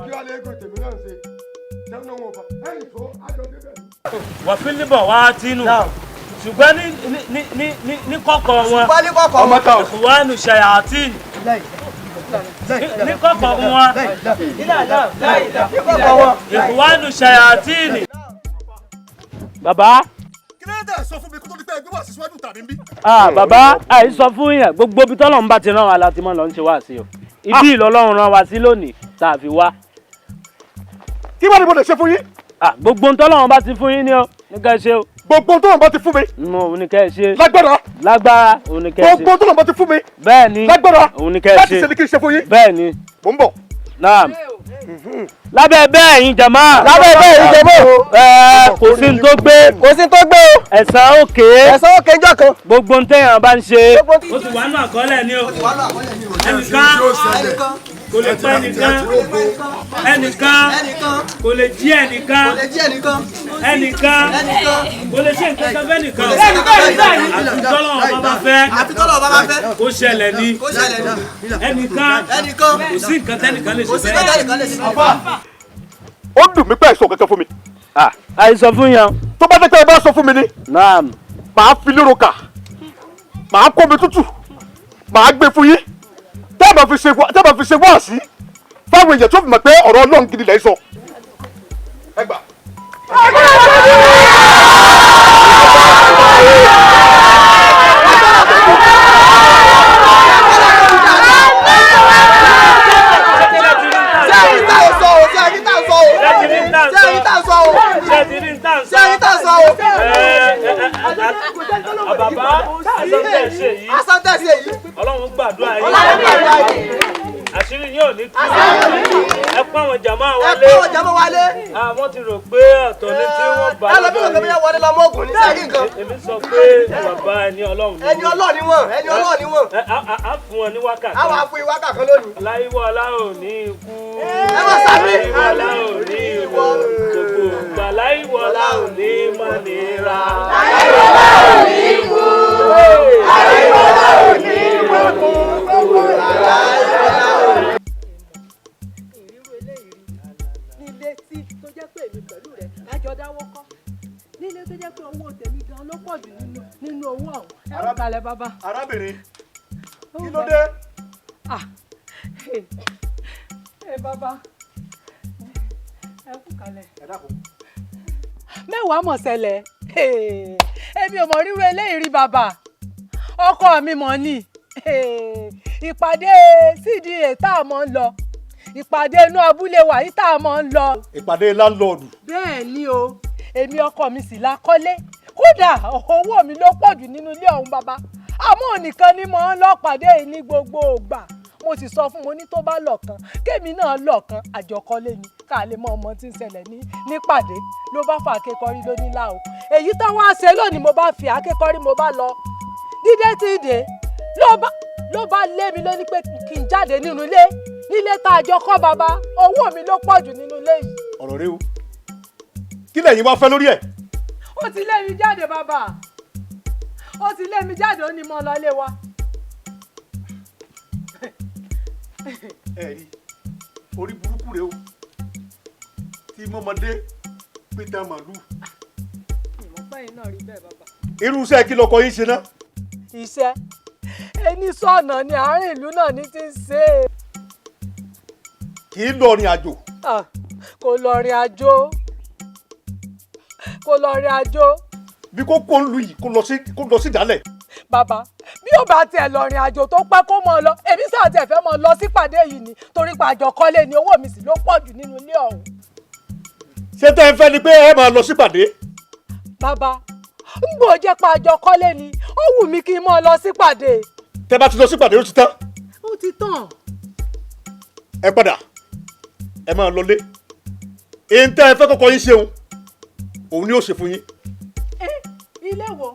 L: kí wàá lè gòkè tèmi náà ṣe jẹun náà wọn fà ẹ̀yìn tó àjọ débẹ̀.
M: wọ́n fi níbọ̀ wá tínú ṣùgbọ́n ní kọ́kọ́ wọn ìfúwánù ṣàyàtì ní kọ́kọ́ wọn ìfúwánù ṣàyàtì.
O: bàbá.
E: kí ló dé sọ fún mi kó tó di pé ẹgbẹ́ wà sí síwájú tàbí ń bí.
O: bàbá àìsọ fún yẹn gbogbo ibi tọ́lọ́run bá ti rán wa láti mọ́ lọ ń ṣe wá sí o ibi ìlọlọ́run rán wa sí lónìí tá a fi wá.
E: kí wọ́n ní mo lè ṣe fún yín.
O: gbogbo ohun tọ́lọ́run bá ti fún yín ni ó ní ká ẹ ṣe o.
E: gbogbo ohun tọ́lọ́run bá ti fún mi.
O: òun ni ká ẹ ṣe.
E: lágbára.
O: lágbára òun ni ká ẹ ṣe.
E: gbogbo ohun tọ́lọ́run bá ti fún mi.
O: bẹ́ẹ̀ ni
E: lágbára.
O: òun ni ká ẹ ṣe.
E: láti ṣe ni kí n ṣe fún yín.
O: bẹ́ẹ̀ ni.
E: mò ń bọ̀.
O: naam. lábẹ́ bẹ́ẹ̀ yín jàmá.
N: lábẹ́ bẹ́ẹ̀ yín jàmá.
O: kò sí ní tó gbé.
N: kò sí ní tó gbé o.
O: ẹ̀san òkè.
N: ẹ̀san òkè jọ kan.
O: gbogbo ntẹ̀yàn bá ń ṣe.
M: ó ti wà nù àkọọ́lẹ̀ ni o. ẹnìkan kò lè pa ẹnìkan kò lè jí ẹnìkan ẹnìkan kò lè ṣe nǹkan kan fẹ́nìkan àti tọ́lọ́run bá fẹ́ kó ṣẹlẹ̀ ni ẹnìkan kò sí nǹkan tẹ́nìkan lè ṣe bẹ́ẹ̀.
E: ó dùn mí pé ẹ sọ kankan fún mi.
O: àìsọ fún yàn.
E: tó bá dẹ́kẹ́ ẹ bá sọ fún mi ni.
O: naam.
E: màá fi lérò kà màá kó mi tútù màá gbé fún yín tẹ́ ẹ bá fi ṣe wáàsí fáwọn èèyàn tó fi mọ̀ pé ọ̀rọ̀ Ọlọ́run gidi lẹ́ sọ. ẹ gbà.
M: Bàbá asọ́tẹ̀sẹ̀ yìí Ọlọ́run gbàdúrà yìí àṣírí yóò ní tú ẹ pọ́n àwọn jàmá wálé àwọn ti rò pé ọ̀tọ̀ ní tí wọ́n bá lọ́dọ̀ èmi sọ pé bàbá ẹni Ọlọ́run
N: ni wọ́n
M: á fún wọn ní wákàtí
N: àwọn àfún ìwákà kan lónìí.
M: Láyíwọlá ò ní ikú
N: Láyíwọlá
M: ò ní ìwọ gbogbo ìgbà Láyíwọlá ò ní mọ́nira.
N: Láyíwọlá ò ní ikú Láyíwọlá ò ní ìwọ gbogbo ìgbà Láyíwọlá ò ní.
K: nílé tí tó jẹ́ pé èmi pẹ̀lú rẹ̀ lájọ dáwọ́ kọ́ nílé tó jẹ́ pé owó tèmi gan ló pọ̀ jù nínú owó ọ̀hún ẹ̀rọ kalẹ̀ bàbá.
E: arábìnrin kí ló dé.
K: Bàbá ẹ kú kalẹ̀.
E: ẹ dákun.
K: mẹ́wàá mọ̀ ṣẹlẹ̀ èmi ò mọ̀ ríru eléyìí rí bàbá ọkọ mi mọ̀ ni ìpàdé CDA tá a mọ̀ ń lọ ìpàdé inú abúlé wa yìí tá a mọ̀ ń lọ.
E: ìpàdé láńlọ́ọ̀dù.
K: bẹ́ẹ̀ ni o èmi ọkọ mi sì la kọ́lé kódà owó mi ló pọ̀ jù nínú ilé ọ̀hún bàbá àmọ́ nìkan ni mo ń lọ pàdé yìí ní gbogbo ìgbà mo sì sọ fún mo ní tó bá lọ̀kan kémi náà lọ̀kan àjọkọ́lé ni ká lè mọ ọmọ tí ń ṣẹlẹ̀ nípàdé ló bá fa akékọ́rí lónílà o èyí tó wá ṣe lónìí mo bá fi akékọ́rí mo bá lọ dídé tí ìdè ló bá lé mi lóní pé kí n jáde nínú ilé nílé tá a jọ kọ́ bàbá owó mi ló pọ̀ jù nínú ilé yìí.
E: ọ̀rọ̀ rẹ o kí lẹ̀yin wá fẹ́ lórí ẹ̀.
K: ó ti lé mi jáde bàbá ó ti lé mi jáde ó ní mo lọ lé wa.
E: ẹ rí orí burúkú rẹ o tí mọ́mọdé pété màlúù.
K: ìmọ̀pẹ́ yìí náà rí bẹ́ẹ̀ bàbá.
E: irú iṣẹ́ kí lọkọ yín ṣe ná.
K: iṣẹ́ ẹni sọ̀nà ni àárín ìlú náà ní ti ń ṣe é.
E: kì í lọ rìn àjò.
K: kò lọ rìn àjò kò lọ rìn àjò.
E: bí kò kó ń lu yìí kó lọ sí ìdálẹ̀.
K: bàbá bí ó bá tiẹ̀ lọ rìn àjò tó pẹ́ kó mọ̀ lọ èmi sáà tiẹ̀ fẹ́ mọ̀ lọ sípàdé yìí ni torí pé àjọ kọ́lé ni owó mi sì ló pọ̀ jù nínú ilé ọ̀hún.
E: ṣé tẹ́ ẹ fẹ́ ni pé ẹ máa lọ sípàdé.
P: bàbá ń gbọ́ jẹ́ pa àjọ kọ́lé ni ó wù mí kí n mọ́ lọ sípàdé.
E: tẹ́ bá ti lọ sípàdé ó ti tán.
P: ó ti tán.
E: ẹ padà ẹ máa lọlé èyí tẹ́ ẹ fẹ́ kọ́kọ́ yín ṣeun òun ni ó ṣe fún yín.
P: ilé wo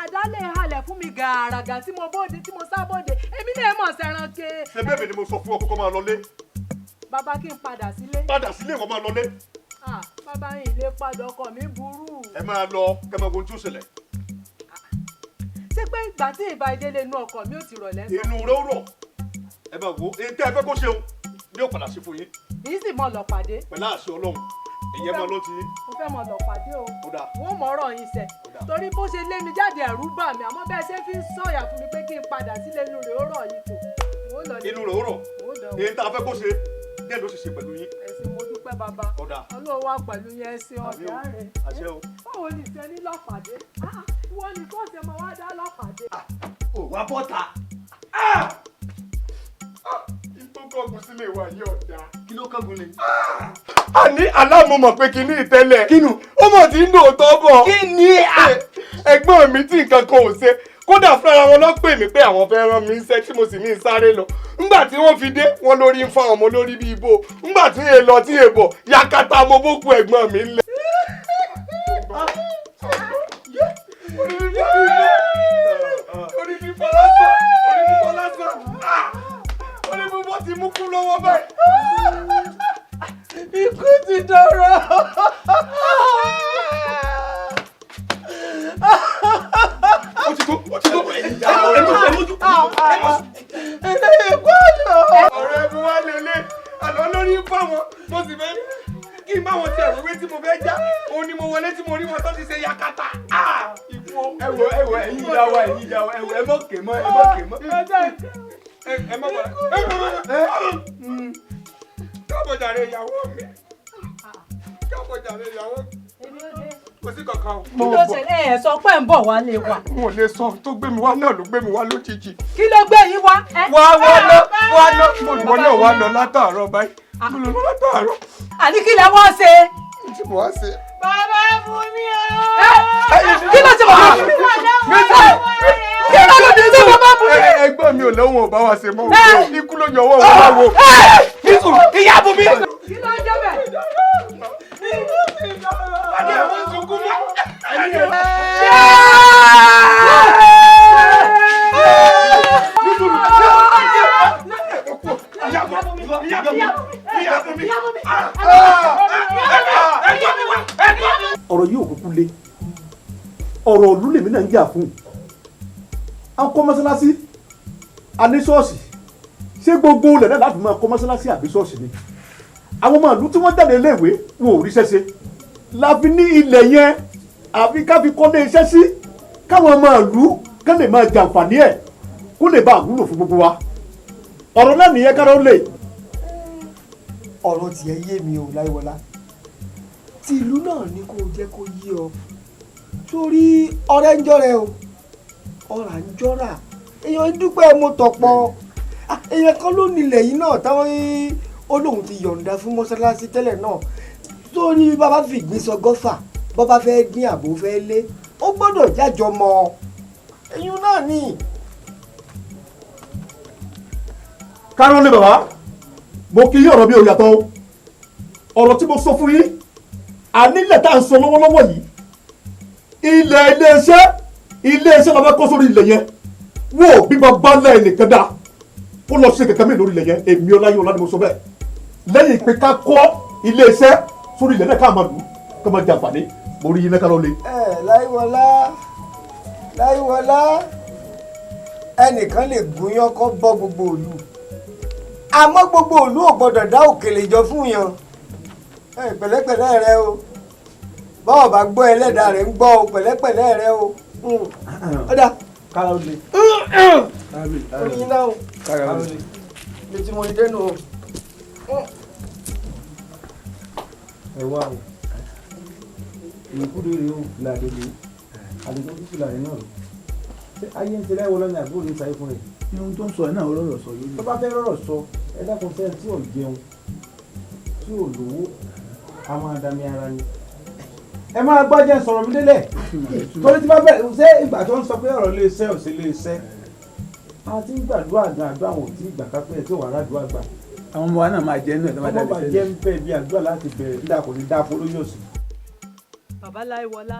P: àdálẹ̀ halẹ̀ fún mi gàràgà tí mo bóde tí mo sá bóde èmi náà mọ̀ sẹ́ran ké.
E: ṣé bẹ́ẹ̀ mi ni mo sọ fún ọ kókó máa lọlé.
P: bàbá kí n padà sílé.
E: padà sílé ìwọ máa lọlé.
P: bàbá yìí lè padà ọkọ mi burú.
E: ẹ máa lọ kẹ́ máa wo ohun tí ó ṣẹlẹ̀.
P: ṣé pé ìgbà tí ìbá ìdílé inú ọkọ mi ò ti rọ̀ lẹ́sọ̀.
E: inú rẹ̀ ó rọ̀ ẹ máa wo èyí tẹ́ ẹ fẹ́ kó ṣeun ni ó padà ṣe fún yín.
P: yìí sì mọ̀ lọ pàdé.
E: pẹ̀lú àṣẹ Ọlọ́run ìyẹn máa lọ ti yín.
P: mo fẹ́ mọ̀ lọ pàdé o. wọ́n mọ̀ ọ̀rọ̀ yín sẹ̀. torí bó ṣe lé mi jáde ẹ̀rù bà mí àmọ́ bẹ́ẹ̀ ṣe fi ń sọ̀yà fún mi pé kí n padà sílé inú rẹ̀ ó rọ̀ yìí tó.
E: inú rẹ̀ ó rọ̀ èyí tá a fẹ́ kó ṣe díẹ̀ ló sì ṣe pẹ̀lú yín.
P: ẹ̀sìn mo dúpẹ́ bàbá Ọlọ́run wà pẹ̀lú yẹn ẹ̀sìn ọ̀gá rẹ̀.
E: àṣẹ o.
P: báwo ni ìṣẹ́ ní lọ́pàdé ìwọ ni kò ṣe mọ wá dá lọ́pàdé.
E: ò wá bọ́ta. ìtòkọ̀gùn sílé wa yìí ọ̀dà. kí ló kángun ni.
L: àní aláàmúmọ̀ pé kí ní ìtẹ́lẹ̀. kínú ó mọ̀ tí ń dòótọ́ bọ̀. kí ni ẹ̀gbọ́n mi tí nǹkan kan ò ṣe kódà fúnra wọn lọ pè mí pé àwọn fẹ́ rán mi iṣẹ́ tí mo sì ní sáré lọ ńgbà tí wọ́n fi dé wọn lórí ń fa ọmọ lórí bíi ibo ńgbà tí èè lọ tí èè bọ̀ yakata mo bókù ẹ̀gbọ́n mi lẹ̀. orí fífọ́ lásán orí fífọ́ ti mú kú lọ́wọ́ báyìí.
N: ikú ti dọ̀rọ̀.
L: ọ̀rẹ́ mi wá lélẹ̀ àlọ́ lórí ń fáwọn mo sì fẹ́ kí n bá wọn ti ẹ̀rọ tí mo fẹ́ já òun ni mo wọlé tí mo rí wọn tó ti ṣe yakata. ẹwọ ẹ̀yin ìyá wa ẹ mọ̀ ké mọ́ ẹ mọ̀ wá. kábọ̀jàre ìyàwó mi kábọ̀jàre ìyàwó mi kò sí kankan o.
P: kí ló ṣẹlẹ̀ ẹ̀ sọ pé ń bọ̀ wá lè wà.
L: n ò lè sọ tó gbé mi wá náà ló gbé mi wá lójijì.
P: kí ló gbé yín wá.
L: wá ná mo náà wá lọ látàárọ̀ báyìí mo lọ látàárọ̀.
P: àní kí lẹ wọ́n ṣe.
L: tí mo wá ṣe.
N: bàbá fún mi o.
P: kí ló ṣe bàbá fún mi. kí ló ṣe bàbá fún mi.
L: ẹgbọ́n mi ò lọ́wọ́ bá wa ṣe mọ́ òun ikú ló yọ ọwọ́ wọn wá wo. ìyá fún mi.
P: kí ló ń jẹ́ bẹ́ẹ̀.
L: Adé àwọn sunkún mọ́.
E: ọ̀rọ̀ yìí ò kúkú lé ọ̀rọ̀ òlú lèmi náà ń jà fún à ń kọ́ mọ́sálásí a ní ṣọ́ọ̀ṣì ṣé gbogbo ilẹ̀ náà láti máa kọ́ mọ́sálásí àbí ṣọ́ọ̀ṣì ni àwọn ọmọ ìlú tí wọ́n jáde iléèwé wọn ò ríṣẹ́ ṣe láfi ní ilẹ̀ yẹn àfi ká fi kọ́lé iṣẹ́ sí káwọn ọmọ ìlú ká lè máa jàǹfààní ẹ̀ kó lè bá àwúlò fún gbogbo wa ọ̀rọ̀ náà nìyẹn kára ó lè.
L: ọ̀rọ̀ tiẹ̀ yé mi ò láìwọlá tí ìlú náà ní kó jẹ́ kó yé ọ sórí ọ̀rẹ́ ń jọ́rẹ́ o ọ̀rà ń jọ́rà èèyàn dúpẹ́ mo tọ̀pọ̀ èèyàn kan ló nílẹ̀ yìí náà táwọn olóhùn ti yọ̀ǹda fún mọ́sálásí tẹ́lẹ̀ náà sórí bàbá fìgbín sọ gọ́fà bàbá fẹ́ dín àbò fẹ́ lé ó gbọ́dọ̀ jájọ mọ́ èèyàn náà ní.
E: kárọ̀ lé bàbá mo kí yín ọ̀rọ̀ mi ò yàtọ̀ ọ̀rọ̀ tí mo sọ fún yín ànílẹ̀ tá à ń sọ lọ́wọ́lọ́wọ́ yìí ilẹ̀ iléeṣẹ́ la fẹ́ kọ́ sórí ilẹ̀ yẹn wò bí bàbá lẹ̀ nìkan dá kó lọ ṣe kẹ̀kẹ́ mi lórí ilẹ̀ yẹn èmi Ọláyíwọlá ni mo sọ bẹ́ẹ̀ lẹ́yìn pé ká kọ́ iléeṣẹ́ sórí ilẹ̀ náà ká máa lù ká máa jàǹfààní mo rí yín lẹ́ka lọ́lé.
L: Láyíwọlá ẹnìkan lè gúnyán kó bọ́ gbogbo òlu àmọ́ gbogbo òlu ò gbọ́dọ̀ dá òkèlè jọ fún yan pẹ̀lẹ́pẹ̀lẹ́ rẹ o báwo bá gbọ́ ẹlẹ́dàá rẹ̀ ń gbọ́ o pẹ̀lẹ́pẹ̀lẹ́ rẹ o ọ̀dà
F: kára ó le.
L: oyin náà o
F: kára ó le.
L: mi tí mo dé nù o.
F: ẹ wá o ìkúrò rèé o làdé lè àdéjọ́ tó fìlà rẹ̀ náà rẹ̀ ṣé ayé ń tẹ̀lé wọlé ní àbúrò ní sáyé fún rẹ̀.
J: ohun tó ń sọ ẹ náà rọrọ sọ yìí.
F: tó bá fẹ́ rọrọ̀ sọ ẹ dákun fẹ́ tí ò jẹun tí ò lówó a máa dami ara ni. ẹ máa gbọ́ jẹ́ sọ̀rọ̀ mi délẹ̀ torí tí bá bẹ̀rẹ̀ ṣé ìgbà tó ń sọ pé ọ̀rọ̀ lè ṣe òsè lè ṣe a ti ń gbàdúrà gan àdúrà àwọn òtí ìgbà kápẹ́ ẹ̀ tí ò wà ládùúgbà gbà.
J: àwọn ọmọ wa náà máa jẹ́ inú ẹ̀ tó máa
F: ọmọ bá jẹ́ ń bẹ́ẹ̀ bí àdúrà láti bẹ̀rẹ̀ nígbà kò ní dáa fún olóyè òsì.
P: bàbá láìwọlá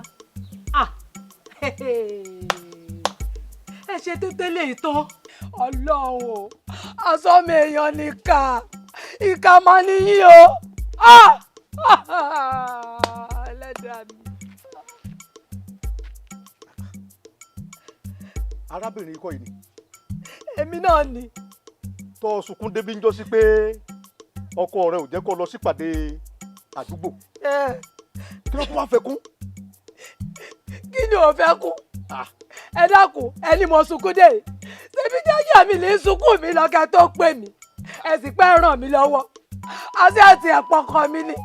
P: ẹ ṣe tó tẹ́lẹ̀ ìtàn ọlọ́run asọ́mi èèyàn nìkà ìkà máa níyí o ẹlẹ́dàá mi.
E: arábìnrin ikọ̀ yìí ni.
P: èmi náà ni.
E: tó sunkún débi ń jọ sí pé ọkọ rẹ ò jẹ́ kó lọ sípàdé àdúgbò. kí ló tún wá fẹ́ kún.
P: kí ni ò fẹ́ kún. ẹ dákun ẹni mo sunkún dé ṣebí jẹ́jẹ́ mi lè sunkún mi lọ́kẹ́ tó pè mí ẹ sì pẹ́ ràn mí lọ́wọ́ àti ẹ̀pọ̀ kan mi ni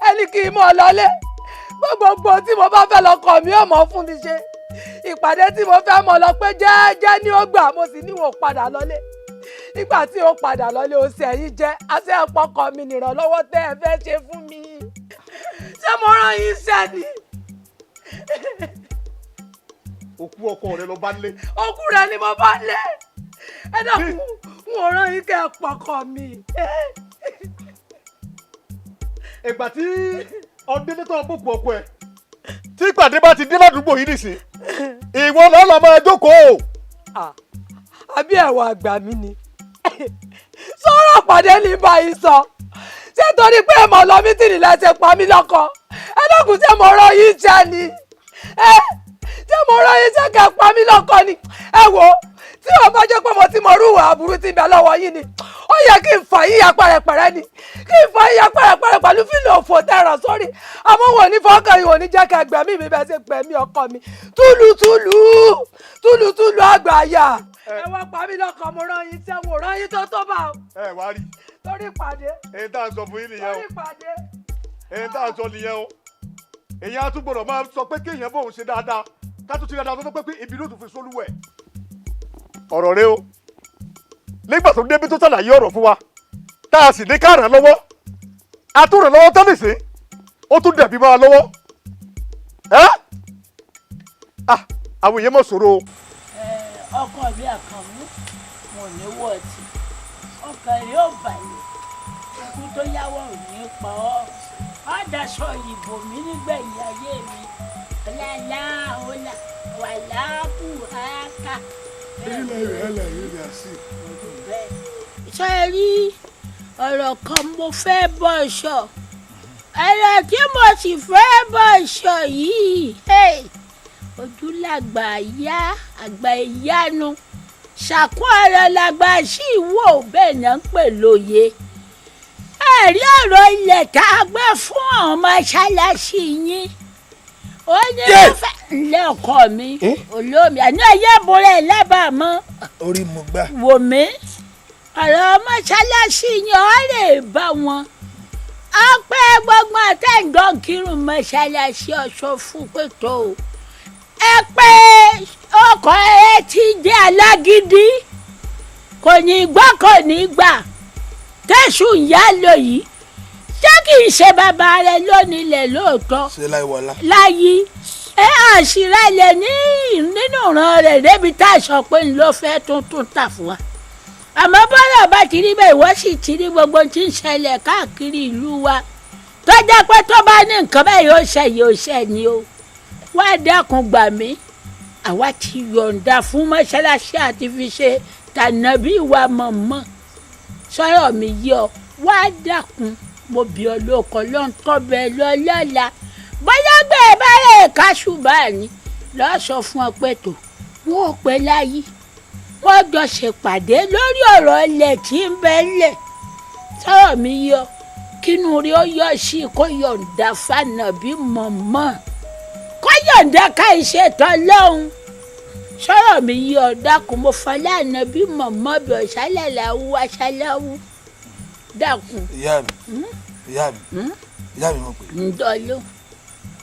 P: ẹni kì í mọ̀ lọ́lé gbogbo tí mo bá fẹ́ lọ́kọ̀ mi ò mọ̀ fún mi ṣe ìpàdé tí mo fẹ́ mọ̀ lọ pé jẹ́jẹ́ ni ó gbà mo sì níwò padà lọ́lé nígbà tí ó padà lọ́lé ó sì ẹ̀yìn jẹ́ àti ẹ̀pọ̀ kan mi nìrànlọ́wọ́ tẹ́ ẹ fẹ́ ṣe fún mi ṣé mo rán yín iṣẹ́ ni.
E: òkú ọkọ rẹ lọ bá lé.
P: òkú rẹ ni mo bá lé ẹ dákun n ò rán yín kẹ́ ẹ pọkọ mi.
E: ìgbà tí ọdún tó ń bùkún ọkọ ẹ tí ìpàdé bá ti dé ládùúgbò yìí nìsín ìwọ náà lọ máa jókòó.
P: àbí ẹ̀wọ̀n àgbà mi ni sọ̀rọ̀ pàdé ní báyìí sọ ṣé torí pé mo lọ mítìrì lẹ́sẹ̀ pa mí lọ́kọ ẹ dákun ṣé mo rán yín jẹ ni ṣé mo rán yín jẹ́ kẹ́ pa mí lọ́kọ ni ẹ wò tí o bá jẹ́ pé mo ti mọ irú àbúrú tí ń bẹ lọ́wọ́ yín ni ó yẹ kí n fà yíya pẹ̀rẹ̀pẹ̀rẹ̀ ni kí n fà yíya pẹ̀rẹ̀pẹ̀rẹ̀ pẹ̀lú fílò òfò tẹ̀ràn sórí àmọ́ wò ní fọ́ọ̀kàn yìí wò ní jẹ́ kẹ́ gbẹ̀mí mi bẹ́ẹ̀ ṣe gbẹ̀mí ọkọ mi túlùtúlù àgbàyà ẹ wá pa mí lọ́kọ mo rán yín tẹ́ wò rán yín tó bá o.
E: ẹ wá rí.
P: lórí ìpàdé.
E: èyí tá à ń sọ fún yín nìyẹn o.
P: lórí ìpàdé.
E: èyí tá à ń sọ nìyẹn o. èyí á tún gbọdọ̀ máa sọ pé kéèyàn bóun ṣe dáadáa ká tún ti dáadáa tó tó pé ibi ló tún fi sólúwẹ̀. ọ̀rọ̀ rẹ o nígbà tó débi tó ṣàlàyé ọ̀rọ̀ fún wa tá a sì ní ká ràn lọ́wọ́ a tún ràn lọ́wọ́ tán nìsín ó tún dẹ̀bi máa lọ́wọ́ àwọn èèyàn mọ̀ sọ̀rọ̀ o.
Q: ọkọ mi àkànmú wọn ò ní wọ ọtí ọkàn rẹ ò balẹ̀ ikú tó yáwọ̀ ò ní pa ọ́ ọ̀dàṣọ ìbò mi nígbẹ̀yìn ayé mi ọ̀làlá ọ̀là wàláàbù áká. sọ ẹ rí ọ̀rọ̀ kan mo fẹ́ bọ́ sọ ọ̀rọ̀ tí mo sì fẹ́ bọ́ sọ yìí ojúlàgbà yá àgbà ìyanu ṣàkó ọ̀rọ̀ làgbà sí ìwò bẹ́ẹ̀ náà ń pè lóye ẹ̀rí ọ̀rọ̀ ilẹ̀ tá a gbé fún àwọn mọ́ṣáláṣí yín ó ní wọ́n fẹ́ ǹlẹ́ ọkọ mi olómi àná ẹ̀yẹ́ ìbúrẹ́ lábàámọ́
R: orí mo gbà.
Q: wò mí ọ̀rọ̀ mọ́ṣáláṣí yín ọ̀ lè bá wọn ọpẹ́ gbọ́ngbọ́n àtẹ̀ǹdọ́ kírun mọ́ṣáláṣí ọ̀ṣọ́ fún pẹ̀tọ́ o ẹ pé ọkọ ẹ ti jẹ́ alágídí kò ní gbọ́ kò ní gbà tẹ̀sù ìyá lò yìí ṣé kì í ṣe bàbá rẹ lónílẹ̀ lóòótọ́
R: ṣe láìwọlá.
Q: láyé ẹ àṣìrẹ́ lè nínú ìran rẹ̀ débi tá a sọ pé ló fẹ́ tuntun tà fún wa àmọ́ bọ́lá bá ti rí bẹ́ẹ̀ ìwọ sì ti rí gbogbo tí ń ṣẹlẹ̀ káàkiri ìlú wa tó jẹ́ pé tó bá ní nǹkan bẹ́ẹ̀ yóò ṣe ni o wá dákun gbà mí àwa ti yọ̀ǹda fún mọ́ṣáláṣí àti fi ṣe tànàbí wa mọ̀mọ́ sọ̀rọ̀ mi yọ wá dákun mo bí ọ lóko ló ń tọ́bẹ̀ lọ́lọ́la bóyá gbé e bá rẹ̀ káṣùbà ni lọ́ọ́ sọ fún ọ pé tó wọ́n ò pẹ́ láyé wọ́n jọ ṣèpàdé lórí ọ̀rọ̀ ilẹ̀ tí ń bẹ lẹ̀ sọ̀rọ̀ mi yọ kínú rí ó yọ sí kó yọ̀ǹda fànàbí mọ̀mọ́ kọ́yọ̀ǹda ká ìṣètò ọlọ́run sọ̀rọ̀ mi yí ọ̀dà kò mo fọlá ànábì mọ̀mọ́ bí ọ̀ṣálẹ̀ làwù aṣáláwù dákun.
R: ìyá mi mo pè.
Q: ǹdọ́lú.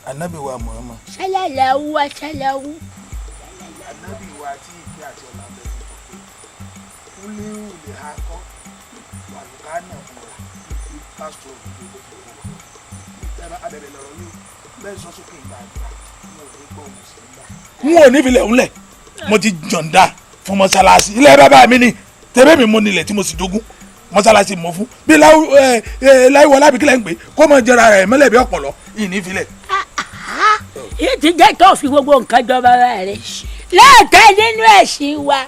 R: ànábì wa Muhammad.
Q: ṣálẹ̀ làwù aṣáláwù.
R: ànábì wa tí ìfẹ́ àti ọ̀la bẹ̀rẹ̀ tó pé kúlẹ̀ òlè ha kọ́ wàlúkà náà fúnra pásítọ̀ òdòdó ìtara abẹ̀rẹ̀ lọ̀rọ̀ ní bẹ́ẹ̀ sọ sókè ìgbà àgbà mo ò ní gbọ́ òun sí ìgbà.
S: n ò ní filẹ̀ ńlẹ̀ mo ti jọ̀ǹda fún mọ́sálásí ilé bàbá mi ni tẹ́bẹ́ mi mo nílẹ̀ tí mo sì dógún mọ́sálásí mo fún bí láìwọ lábìkílẹ̀ ń pè kó mọ jẹra rẹ̀ mọ́lẹ̀ bí ọ̀pọ̀lọ́ ìní filẹ̀.
Q: yìí ti jẹ́ tó fi gbogbo nǹkan jọba rẹ̀ lẹ́ẹ̀kẹ́ nínú ẹ̀sìn wa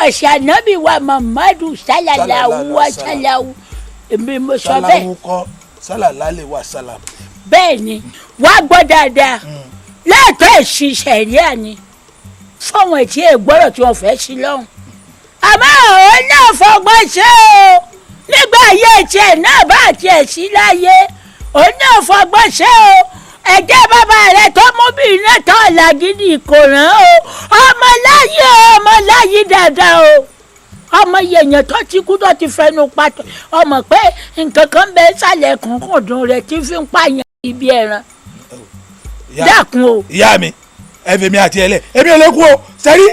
Q: ẹ̀sìn ànábì wa Muhammadu sallallahu wa sallahu èmi mo sọ bẹ́ẹ̀.
S: sálàwù kọ́ sálàlálẹ̀ wà sálàmù.
Q: bẹ́ẹ̀ ni wàá gbọ́ dáadáa lẹ́ẹ̀kẹ́ ẹ̀sìn sẹ̀ríà ni fọwọ́n etí ègbọ́rọ̀ tí wọ́n fẹ́ sí lọ́hùn. àmọ́ òun náà fọgbọ́n ṣe o nígbà ayé tiẹ̀ náà bá tiẹ̀ sí láyé òun náà fọgbọ́n ṣe o ẹ̀jẹ̀ bàbá rẹ̀ tó mú bí iná tán làgídí kò rán o ọmọ láyé dáadáa o ọmọ yẹ̀yàn tó ti kú tó ti fẹnu pàtó ọmọ pé nǹkan kan bẹ sálẹ̀ kùnkùndùn rẹ̀ tí fi ń pààyàn ibi ẹran dákun o.
S: ìyá mi ẹ fèmí àti ẹlẹ èmi ò lè kú o sẹ́rí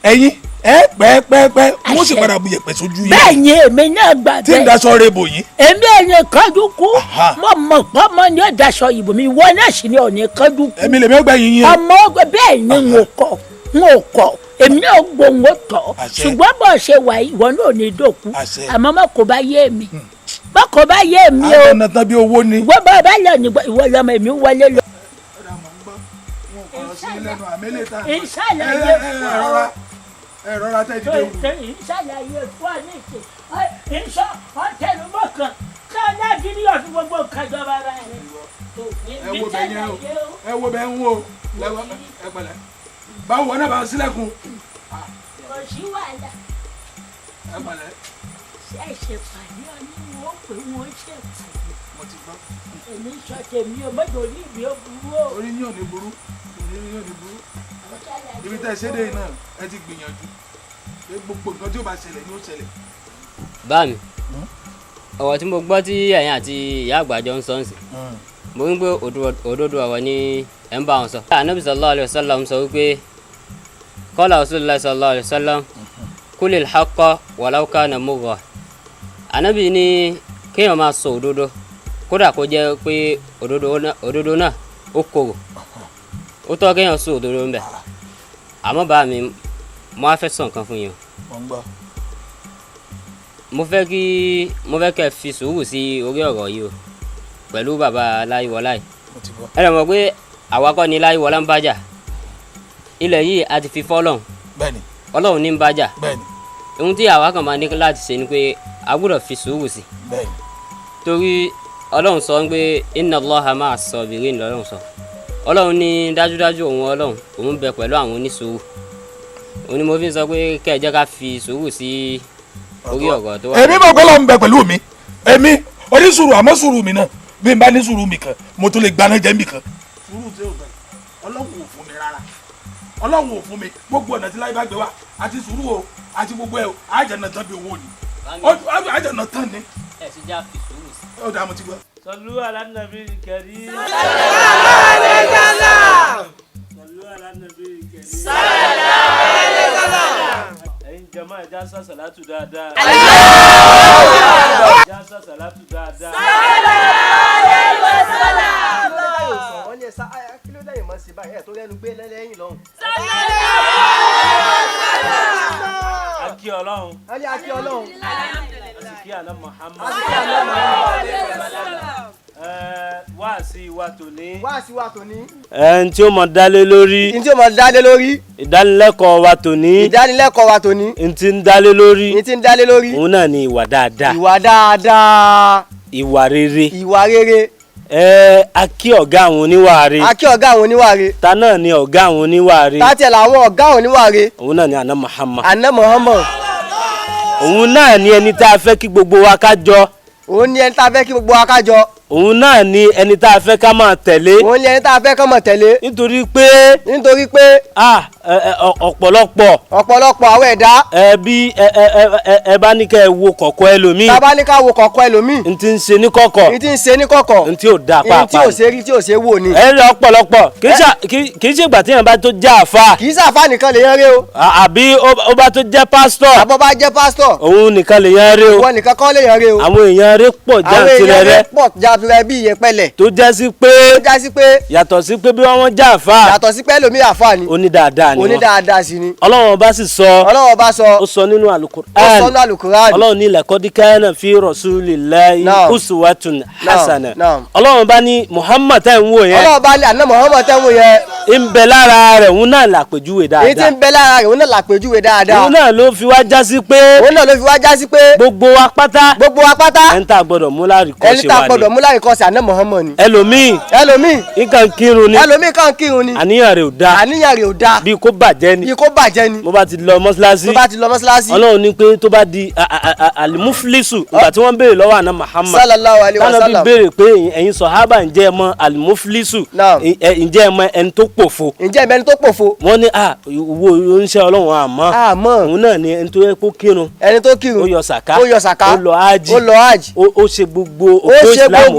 S: ẹ̀yin pẹ́ẹ́pẹ́ẹ́pẹ́ wọ́n sì padà bu yẹ̀pẹ̀ sójú yìí.
Q: bẹ́ẹ̀ ni èmi náà gbà bẹ́ẹ̀.
S: tí ń daṣọ rẹ bò yín.
Q: èmi ẹ̀yìn kánjú kú mo mọ̀ pọ́ mọ́ ni ó daṣọ ìbò mi ìwọ náà sì ni ọ̀nì kánjú kú.
S: èmi lèmi ó gbà yín yín.
Q: ọmọ bẹ́ẹ̀ ni n ò kọ̀ èmi náà gbóhùn ó tọ̀ ṣùgbọ́n bó ṣe wà ìwọ náà ní dòkú àmọ́ mọ́ kò bá yé mi mọ́ kò bá yé mi o.
S: àtọ̀nà tán bí owó ni.
Q: ìwọ bá lọ ní ìwọ lọmọ èmi wọlé lọ. ìṣàlàyé fún ọ
S: ẹ̀rọra tẹ́jú dé wù.
Q: ìṣàlàyé fún ọ ní ìṣe ìṣọ ọ̀tẹnumọ́ kan kí ọlọ́gìrì ọ̀fun gbogbo nǹkan jọba rẹ̀.
S: ẹ wo bẹ yẹn o ẹ wo bẹ ń wo lẹwọ ẹ pẹ̀lẹ́ báwo wọn náà bá ń sílẹ̀kùn.
Q: kò sí wàhálà.
S: ẹ pẹ̀lẹ́.
Q: ṣé ẹ ṣe pàdé ọ ní wọn pé wọn ṣe pàdé.
S: mo ti gbọ́.
Q: èmi sọ tèmi o mọ́tò orí mi ò burú o.
S: orí yín ò ní burú orí yín ò ní burú ibi tẹ́ ẹ ṣe dé yìí náà ẹ ti gbìyànjú gbogbo nǹkan tí ó bá ṣẹlẹ̀ ni ó ṣẹlẹ̀.
I: báàmì ọ̀rọ̀ tí mo gbọ́ tí ẹ̀yin àti ìyá àgbàjọ ń sọ ǹsìn mo ń gbé òdodo ọ̀rọ̀ ní ẹ̀ ń bá wọn sọ. Ànábì sallallahu alaihi wasallam sọ wípé qala Rasulullah sallallahu alaihi wasallam kulil haqqa walau kana murra. Ànábì ní kéèyàn máa sọ òdodo kódà kó jẹ́ pé òdodo náà ó korò ó tọ́ kéèyàn sọ òdodo ń bẹ̀ àmọ́ bá mi mo á fẹ́ sọ nǹkan fún yín o. mo fẹ́ kẹ́ fi sùúrù sí orí ọ̀rọ̀ yìí o pẹ̀lú bàbá láyíwọlá yìí. ẹ lè mọ̀ pé àwa kọ́ ni láyíwọlá ń bájà ilẹ̀ yìí a ti fi fọ́lọ́hún ọlọ́run ní ń bájà ohun tí àwa kàn máa ní láti ṣe ni pé a gbọ́dọ̀ fi sùúrù sí torí ọlọ́run sọ pé inna Allaha ma'a as-sabirin lọ́lọ́run sọ ọlọ́run ní dájúdájú òun bẹ pẹ̀lú àwọn onísùúrù òun ni mo fi ń sọ pé kẹ́ ẹ jẹ́ ká fi sùúrù sí orí ọ̀rọ̀ tó wà.
S: èmi mọ̀ pé Ọlọ́run bẹ pẹ̀lú mi èmi onísùúrù àmọ́ sùúrù mi náà bí n bá ní sùúrù mi kan mo tún lè gbaná jẹ́ mi kan. sùúrù tí ó bẹ̀ Ọlọ́run ò fún mi rárá Ọlọ́run ò fún mi gbogbo ọ̀nà tí láyé bá gbé wá àti sùúrù o àti gbogbo ẹ̀ o àjẹ̀nà tán bí owó ni àjẹ̀nà tán ni.
I: ẹ sì já fi sùúrù sí.
S: ó dàá mo ti gbọ́.
M: Sallu ala nabi karim.
N: Sallallahu alaihi wasallam.
M: Sallu ala nabi karim.
N: Sallallahu alaihi wasallam.
M: Ẹ̀yin jama ẹ já sá sàlátù dáadáa. Já sá sàlátù dáadáa.
N: Sallallahu alaihi wasallam.
C: wọ́n ní ẹ̀sà kí ló lẹ́yìn mọ́ sí báyìí ẹ̀ tó lẹ́nu gbé lẹ́yìn lọ́hùn.
M: Akí Ọlọ́run.
C: Akí Ọlọ́run.
M: Akí àná Muhammad. Wáàsí wa tòní.
C: Wáàsí wa tòní.
M: Ẹn tí ó mọ dálé lórí.
C: N tí ó mọ dálé lórí.
M: Ìdánilẹ́kọ̀ọ́ wa tòní.
C: Ìdánilẹ́kọ̀ọ́ wa tòní.
M: N tí ń dálé lórí.
C: N tí ń dálé lórí.
M: Òun náà ni ìwà dáadáa.
C: Ìwà dáadáa.
M: Ìwà rere.
C: Ìwà rere.
M: A kí ọ̀gá àwọn oníwàre.
C: A kí ọ̀gá àwọn oníwàre.
M: Ta náà ni ọ̀gá àwọn oníwàre.
C: Ta tiẹ̀ làwọn ọ̀gá àwọn oníwàre.
M: Òun náà ni àná Muhammad.
C: Àná Muhammad.
M: Òun náà ni ẹni tá a fẹ́ kí gbogbo wa ká jọ.
C: Òun ni ẹni tá a fẹ́ kí gbogbo wa ká jọ.
O: òun náà ni ẹni tá a fẹ́ ká máa tẹ̀lé.
C: òun ni ẹni tá a fẹ́ ká máa tẹ̀lé.
O: nítorí pé ọ̀pọ̀lọpọ̀
C: àwọn ẹ̀dá.
O: bí ẹ bá ní ká ẹ wo kọ̀kọ̀ ẹlòmíì.
C: tá a bá ní ká wo kọ̀kọ̀ ẹlòmíì.
O: n ti ń ṣe ní kọ̀kọ̀.
C: n ti ń ṣe ní kọ̀kọ̀.
O: n tí ò da pàápàá.
C: n tí ò ṣe rí tí ò ṣe wò ni.
O: ẹ rí ọ̀pọ̀lọpọ̀ kì í ṣe ìgbà tí èèyàn bá tó jẹ́ àfa.
C: kì í ṣe àfa nìkan lè yan rí o.
O: àbí ó bá tó jẹ́ pásítọ̀.
C: àbọ̀ bá jẹ́ pásítọ̀.
O: òun nìkan lè yan rí o.
C: òun nìkan kọ́ lè yan rí o.
O: àwọn èèyàn rí pọ̀
C: jantirẹrẹ bí ìyẹpẹlẹ.
O: tó jásí pé yàtọ̀ sí pé bí wọ́n jẹ́ àfa.
C: yàtọ̀ sí pé ẹlòmíì àfa ni.
O: onídáadáa ni wọ́n.
C: onídáadáa sí ni.
O: Ọlọ́run bá sì sọ. ó sọ nínú alukur'an. Ọlọ́run ní laqad kana fi rasulillahi uswatun hasana. Ọlọ́run bá ní Muhammad tẹ́ ń wò yẹn.
C: Ọlọ́run bá ní àná Muhammad tẹ́ ń wò yẹn.
O: ń bẹ lára rẹ̀ òun náà làpèjúwe dáadáa.
C: èyí tí ń bẹ lára rẹ̀ òun náà làpèjúwe dáadáa.
O: òun náà ló fi wá jásí pé. gbogbo wa pátá. ẹni tá a gbọ́dọ̀ mú láàrínkọ́sí wa ni.
C: ẹni tá a gbọ́dọ̀ mú láàrínkọ́sí àná Muhammad ni.
O: ẹlòmíì nǹkan kírun ni. àníyàn rẹ̀ ò dáa. bí kò bàjẹ́ ni. mo bá ti lọ mọ́ṣáláṣí. Ọlọ́run ní pé tó bá di alimufilisu ìgbà tí wọ́n béèrè lọ́wọ́ àná Muhammad.
C: sallallahu alaihi wasallam.
O: tánà bí béèrè pé ẹ̀yin sọ̀hábà ǹjẹ́ ẹ mọ̀ alimufilisu. ǹjẹ́ ẹ mọ̀ ẹni tó pòfo. wọ́n ní wo oníṣẹ́ Ọlọ́run àmọ́. òun náà ni ẹni tó yẹ kó kírun. ó yọ sàká. ó lọ ájì. ó ṣe gbogbo òpó Islam.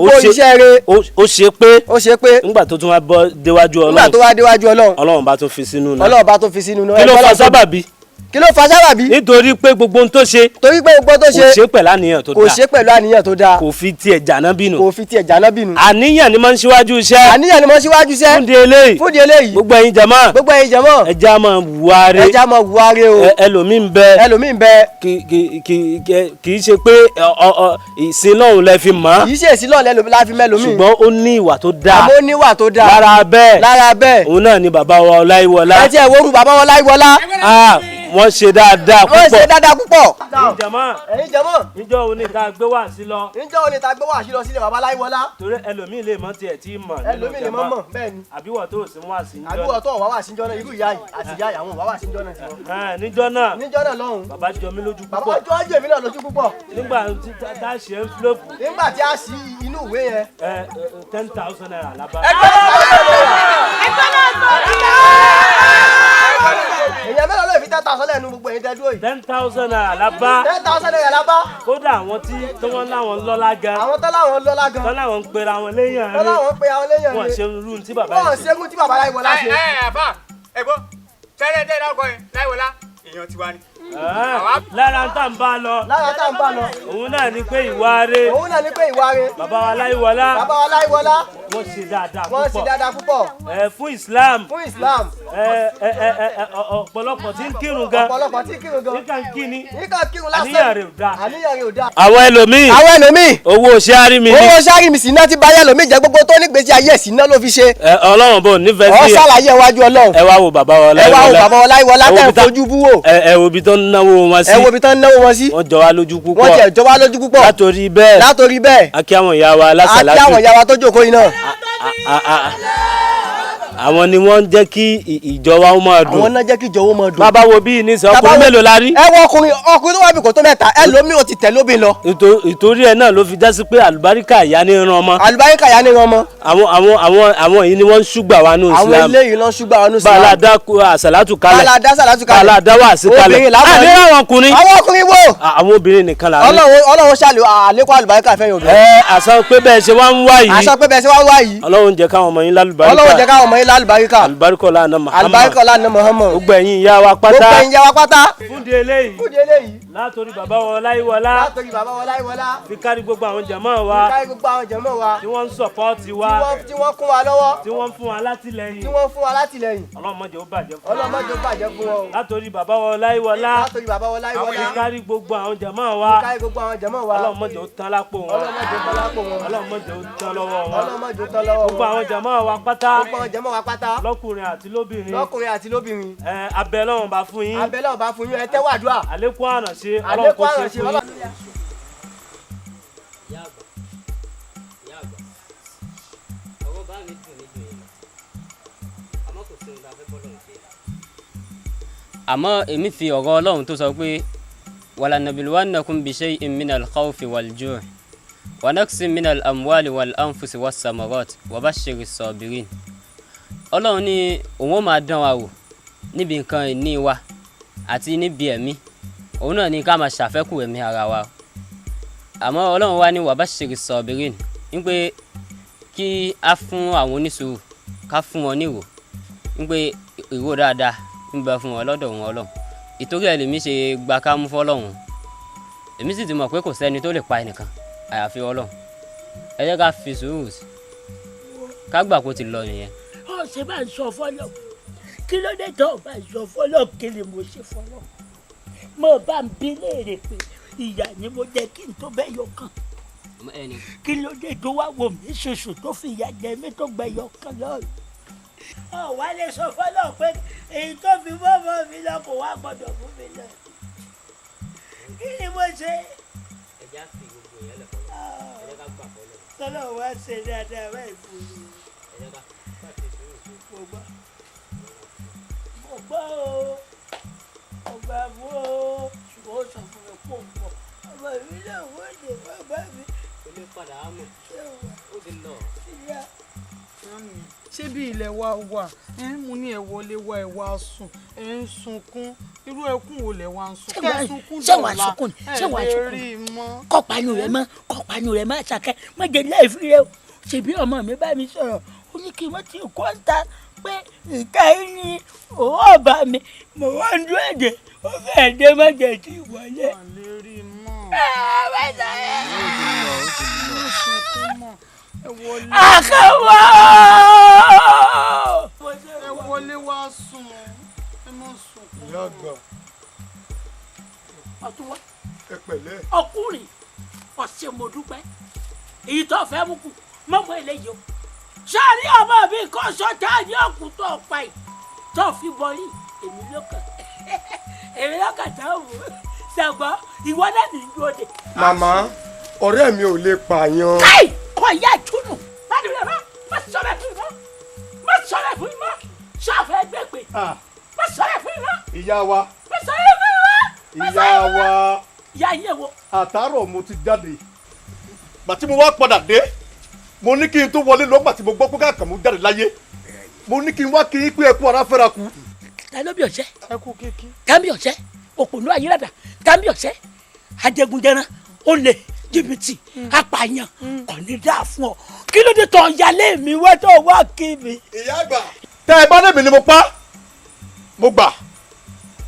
O: ó ṣe pé. nígbà tó tún wá bọ́ déwájú Ọlọ́run. Ọlọ́run bá tún fi sínú náà. kí ló fa sábàbí. nítorí pé gbogbo ohun tó ṣe. kò ṣe pẹ̀lú àníyàn tó dáa. kò fi tiẹ̀ jàná bínú. àníyàn ni máa ń ṣíwájú iṣẹ́. fún di eléyìí. gbogbo ẹ̀yin jàmá. ẹja máa wùwá re o. ẹlòmíì ń bẹ. kì í ṣe pé ìsìn náà lẹ fi mọ̀.
C: kì í ṣe ìsìn náà lẹ fi mẹ́lòmíì.
O: ṣùgbọ́n ó ní ìwà tó dáa.
C: àmọ́ ó ní ìwà tó dáa.
O: lára bẹ́ẹ̀. òun náà ni bàbá wa Ọláyíwọlá.
C: ẹ ti ẹ̀ wọ́rù bàbá wa Ọláyíwọlá.
O: wọ́n ṣe dáadáa púpọ̀.
C: ẹ̀yin jàmá.
O: níjọ́ òní ta gbé wá sí lọ.
C: sílẹ̀ bàbá Ọláyíwọlá.
O: torí ẹlòmíì lè mọ̀ tiẹ̀ tí mọ̀.
C: ẹlòmíì lè mọ̀ bẹ́ẹ̀ ni.
O: àbíwọ̀ tó sì wá sí njọ́.
C: àbíwọ̀ tó wá sí njọ́ náà irú ìyá yìí àti ìyá àwọn wá sí njọ́ náà tiwọn.
O: níjọ́ náà
C: lọ́hùn.
O: bàbá jọ mí lójú púpọ̀.
C: bàbá jọ mí náà lójú púpọ̀.
O: nígbà tí a ṣe envelope.
C: nígbà tí a ṣí inú ìwé yẹn.
O: 10,000 naira lábá.
C: èèyàn mẹ́rin ló fi 10,000 lẹ́nu gbogbo èyí tẹ́ dúró yìí.
O: 10,000 naira lábá.
C: 10,000 naira lábá.
O: kódà àwọn tí wọ́n láwọn lọ́lá gan.
C: àwọn tó láwọn lọ́lá gan.
O: tó láwọn ń pera wọn léyàn rẹ. wọ́n ṣe ń rú tí bàbá yìí.
C: wọ́n ṣe ń tí bàbá Láyíwọlá ṣe.
T: àbá ẹ̀gbọ́n tẹ́lẹ̀ dárúkọ yẹn Láyíwọlá èèyàn tiwa ni.
O: lára tá n bá lọ. òun náà ni pé ìwà rẹ̀. bàbá wa Láyíwọlá. wọ́n ṣe dáadáa púpọ̀. fún Islam. ọ̀pọ̀lọpọ̀ tí ń kírun gan. níkà ń kí ni. àníyàn rẹ̀ ò dáa. àwọn ẹlòmíì. owó ṣáárì
C: sì náà ti bá ẹlòmíì jẹ gbogbo tó nígbèsí ayé ẹ̀sìn náà ló fi ṣe.
O: Ọlọ́run bò nífẹ̀ẹ́ sí.
C: ọ ṣàlàyé iwájú Ọlọ́run.
O: ẹ wá wo bàbá wa Láyíwọlá.
C: tẹ̀ ń fojú bú wò.
O: ẹ wo ibi tó ń náwó wọn sí. wọ́n jọ wá lójú púpọ̀. látòrí bẹ́ẹ̀. a kí àwọn ìyá wa lásàlátù.
C: a kí àwọn ìyá wa tó jókòó yìí náà.
O: àwọn ni wọ́n ń jẹ́ kí ìjọ wa máa dùn.
C: àwọn náà jẹ́ kí ìjọ wa máa dùn.
O: bàbá wo bí nísìnyí ọkùnrin mélòó la rí.
C: ẹ wọ ọkùnrin tó wà bí kò tó mẹ́ta ẹlòmíì ò ti tẹ̀ lóbìn lọ.
O: ìtorí ẹ náà ló fi já sí pé àlùbáríkà ìyá ní ran ọmọ. àwọn yìí ni wọ́n ń ṣúgbà wa ní Islam.
C: àwọn eléyìí ló ń ṣúgbà wa ní Islam.
O: bàálà dá àsàlátù kalẹ̀. bàálà dá wàásí kalẹ̀. àní àwọn ọkùnrin.
C: wo.
O: àwọn obìnrin nìkan la rí.
C: Ọlọ́run ṣàlù àlékún àlùbáríkà fẹ́yìn obìnrin.
O: àṣà pé bẹ́ẹ̀ ṣe wá ń wá yìí. Ọlọ́run jẹ́ káwọn ọmọ yín lálùbáríkà. àlùbáríkà
C: ọlá Muhammad.
O: gbogbo ẹ̀yin ìyá wa pátá.
C: fún di eléyìí.
O: látòrí bàbá wa Láyíwọlá. fi kárí gbogbo àwọn jàmáà wa. tí wọ́n ń sọ̀pọ́ọ̀tì wa.
C: tí wọ́n kún wa lọ́wọ́.
O: tí wọ́n fún wa látìlẹ́yìn. Ọlọ́run má jẹ́ ó bàjẹ́
C: fún wọn.
O: látòrí bàbá wa Láyíwọlá. fi kárí gbogbo àwọn jàmáà wa. Ọlọ́run má jẹ́ ó tán lápò wọn. Ọlọ́run má jẹ́ ó tán lọ́wọ́ wọn. gbogbo àwọn jàmáà wa pátá. lọ́kùnrin àti lóbìnrin. abẹ́ Ọlọ́run bá fún yín.
C: ẹ tẹ́wọ́ àdúrà.
O: àlékún àrànṣe Ọlọ́run kò ṣe fún yín.
I: àmọ́ èmi fi ọ̀rọ̀ Ọlọ́run tó sọ pé walanabluwannakum bishay'in minal khawfi wal ju'i wa naqsin minal amwali wal anfusi was samarat wa bashiris sabirin. Ọlọ́run ní òun ó máa dán wa wò níbi nǹkan ìní wa àti níbi ẹ̀mí. Òun náà ní ká máa ṣàfẹ́kù ẹ̀mí ara wa. Àmọ́ Ọlọ́run wá ní wa bashiris sabirin ń pé kí a fún àwọn onísùúrù ká fún wọn ní ìrò ń pé ìró dáadáa ń bẹ fún wọn lọ́dọ̀ wọn Ọlọ́run. Ìtorí ẹ̀ lèmi ṣe gba ká mú fọ́lọ́run. Èmi sì ti mọ̀ pé kò sẹ́ni tó lè pa ẹnìkan àyàfi Ọlọ́run. Ẹ jẹ́ ká fi sùúrù sí ká gbà kó ti lọ nìyẹn.
Q: Ó ṣe bá ń sọ fọ́lọ́ kí ló dé tó bá ń sọ fọ́lọ́ kí ni mo ṣe fọ́lọ́ mo bá ń bi léèrè pé ìyá ni mo jẹ́ kí n tó bẹ́ yọ kan kí ló dé tó wá wò mí ṣoṣo tó fi ìyá jẹ mí tó gbẹ yọ kan lọ́rùn. Ó wá lè sọ fọ́lọ́ pé èyí tó fi mọ́mọ́ mi lọ kò wá gbọ́dọ̀ fún mi lọ kí ni mo ṣe.
I: Ẹ já fi gbogbo yẹn lẹ̀ fọ́lọ́ ẹ jẹ́ ká gbà fọ́lọ́.
Q: Tọ́lọ́ wá ṣe dáadáa báyìí fún mi.
I: Ẹ jẹ́ ká ṣe sùúrù sí.
Q: Mo gbọ́ o mo gbà mú o ṣùgbọ́n ó sọ fún mi pò ń bọ̀ ọmọ mi náà wọ́n lè bàbá mi.
I: Kò lè padà á mọ̀ ó ti lọ.
D: Ṣé bí ilẹ̀ wa wà mo ní ẹ wọlé wá ẹ wá sùn ẹ ń sunkún irú ẹkún wo lẹ wá ń sùn kẹ sunkún
Q: ṣé wàá sunkún ni ṣé wàá sunkún kọpanu rẹ mọ Àṣàkẹ́ má jẹ láìfi rẹ o ṣèbí ọmọ mi bá mi sọ̀rọ̀ ó ní kí n má ti kọ́ ń ta pé ìka yìí ni òun ọba mi mo wá ń dún ẹ̀jẹ̀ ó fẹ́ẹ̀ dé má jẹ ti wọlé. Àkàwọ́.
D: Ẹ wọlé wá sùn ẹ mọ sùn.
E: Ìyá àgbà.
Q: Ọtún wá.
E: Ẹ pẹ̀lẹ́.
Q: Ọkùnrin ọ̀sẹ̀ mo dúpẹ́ èyí tó fẹ́ mú kù mọ́mọ́ eléyìí o sáré ọmọ mi kọ́ sọ́tà ní ọ̀kú tó pa yìí tó fi bọ́lí èmi lọ́kàn tó wù ú ṣàgbọ́n ìwọ náà ní dúró de.
L: Màmá ọ̀rẹ́ mi ò lè pààyàn.
Q: káì kọ́ ìyá ìtúnú láti rẹ̀ má sọ̀rọ̀ fún mi mọ́ má sọ̀rọ̀ fún mi mọ́ ṣàfẹ́ gbé pé má sọ̀rọ̀ fún mi mọ́.
E: Ìyá wa.
Q: má sọ̀rọ̀ fún mi mọ́.
E: Ìyá wa.
Q: Ìyá yẹ wo.
E: Àtàárọ̀ mo ti jáde gbàtí mo wá padà dé mo ní kí n tó wọlé lọ́gbà tí mo gbọ́ pé káàkiri mo jáde láyé mo ní kí n wá kí n pé ẹkú ara fẹ́ra kú.
Q: Tàbí ọ̀sẹ̀.
D: Ẹkú kéèké.
Q: Tàbí ọ̀sẹ̀ òpònú ayélujára tàbí ọ̀sẹ̀ ajẹgunjẹran olè jìbìtì apààyàn kò ní dáa fún ọ kí ló dé tó yálé mi wá tó wá kí mi.
E: Ìyá àgbà. Tẹ́ ẹ bá dé mi ni mo pa mo gbà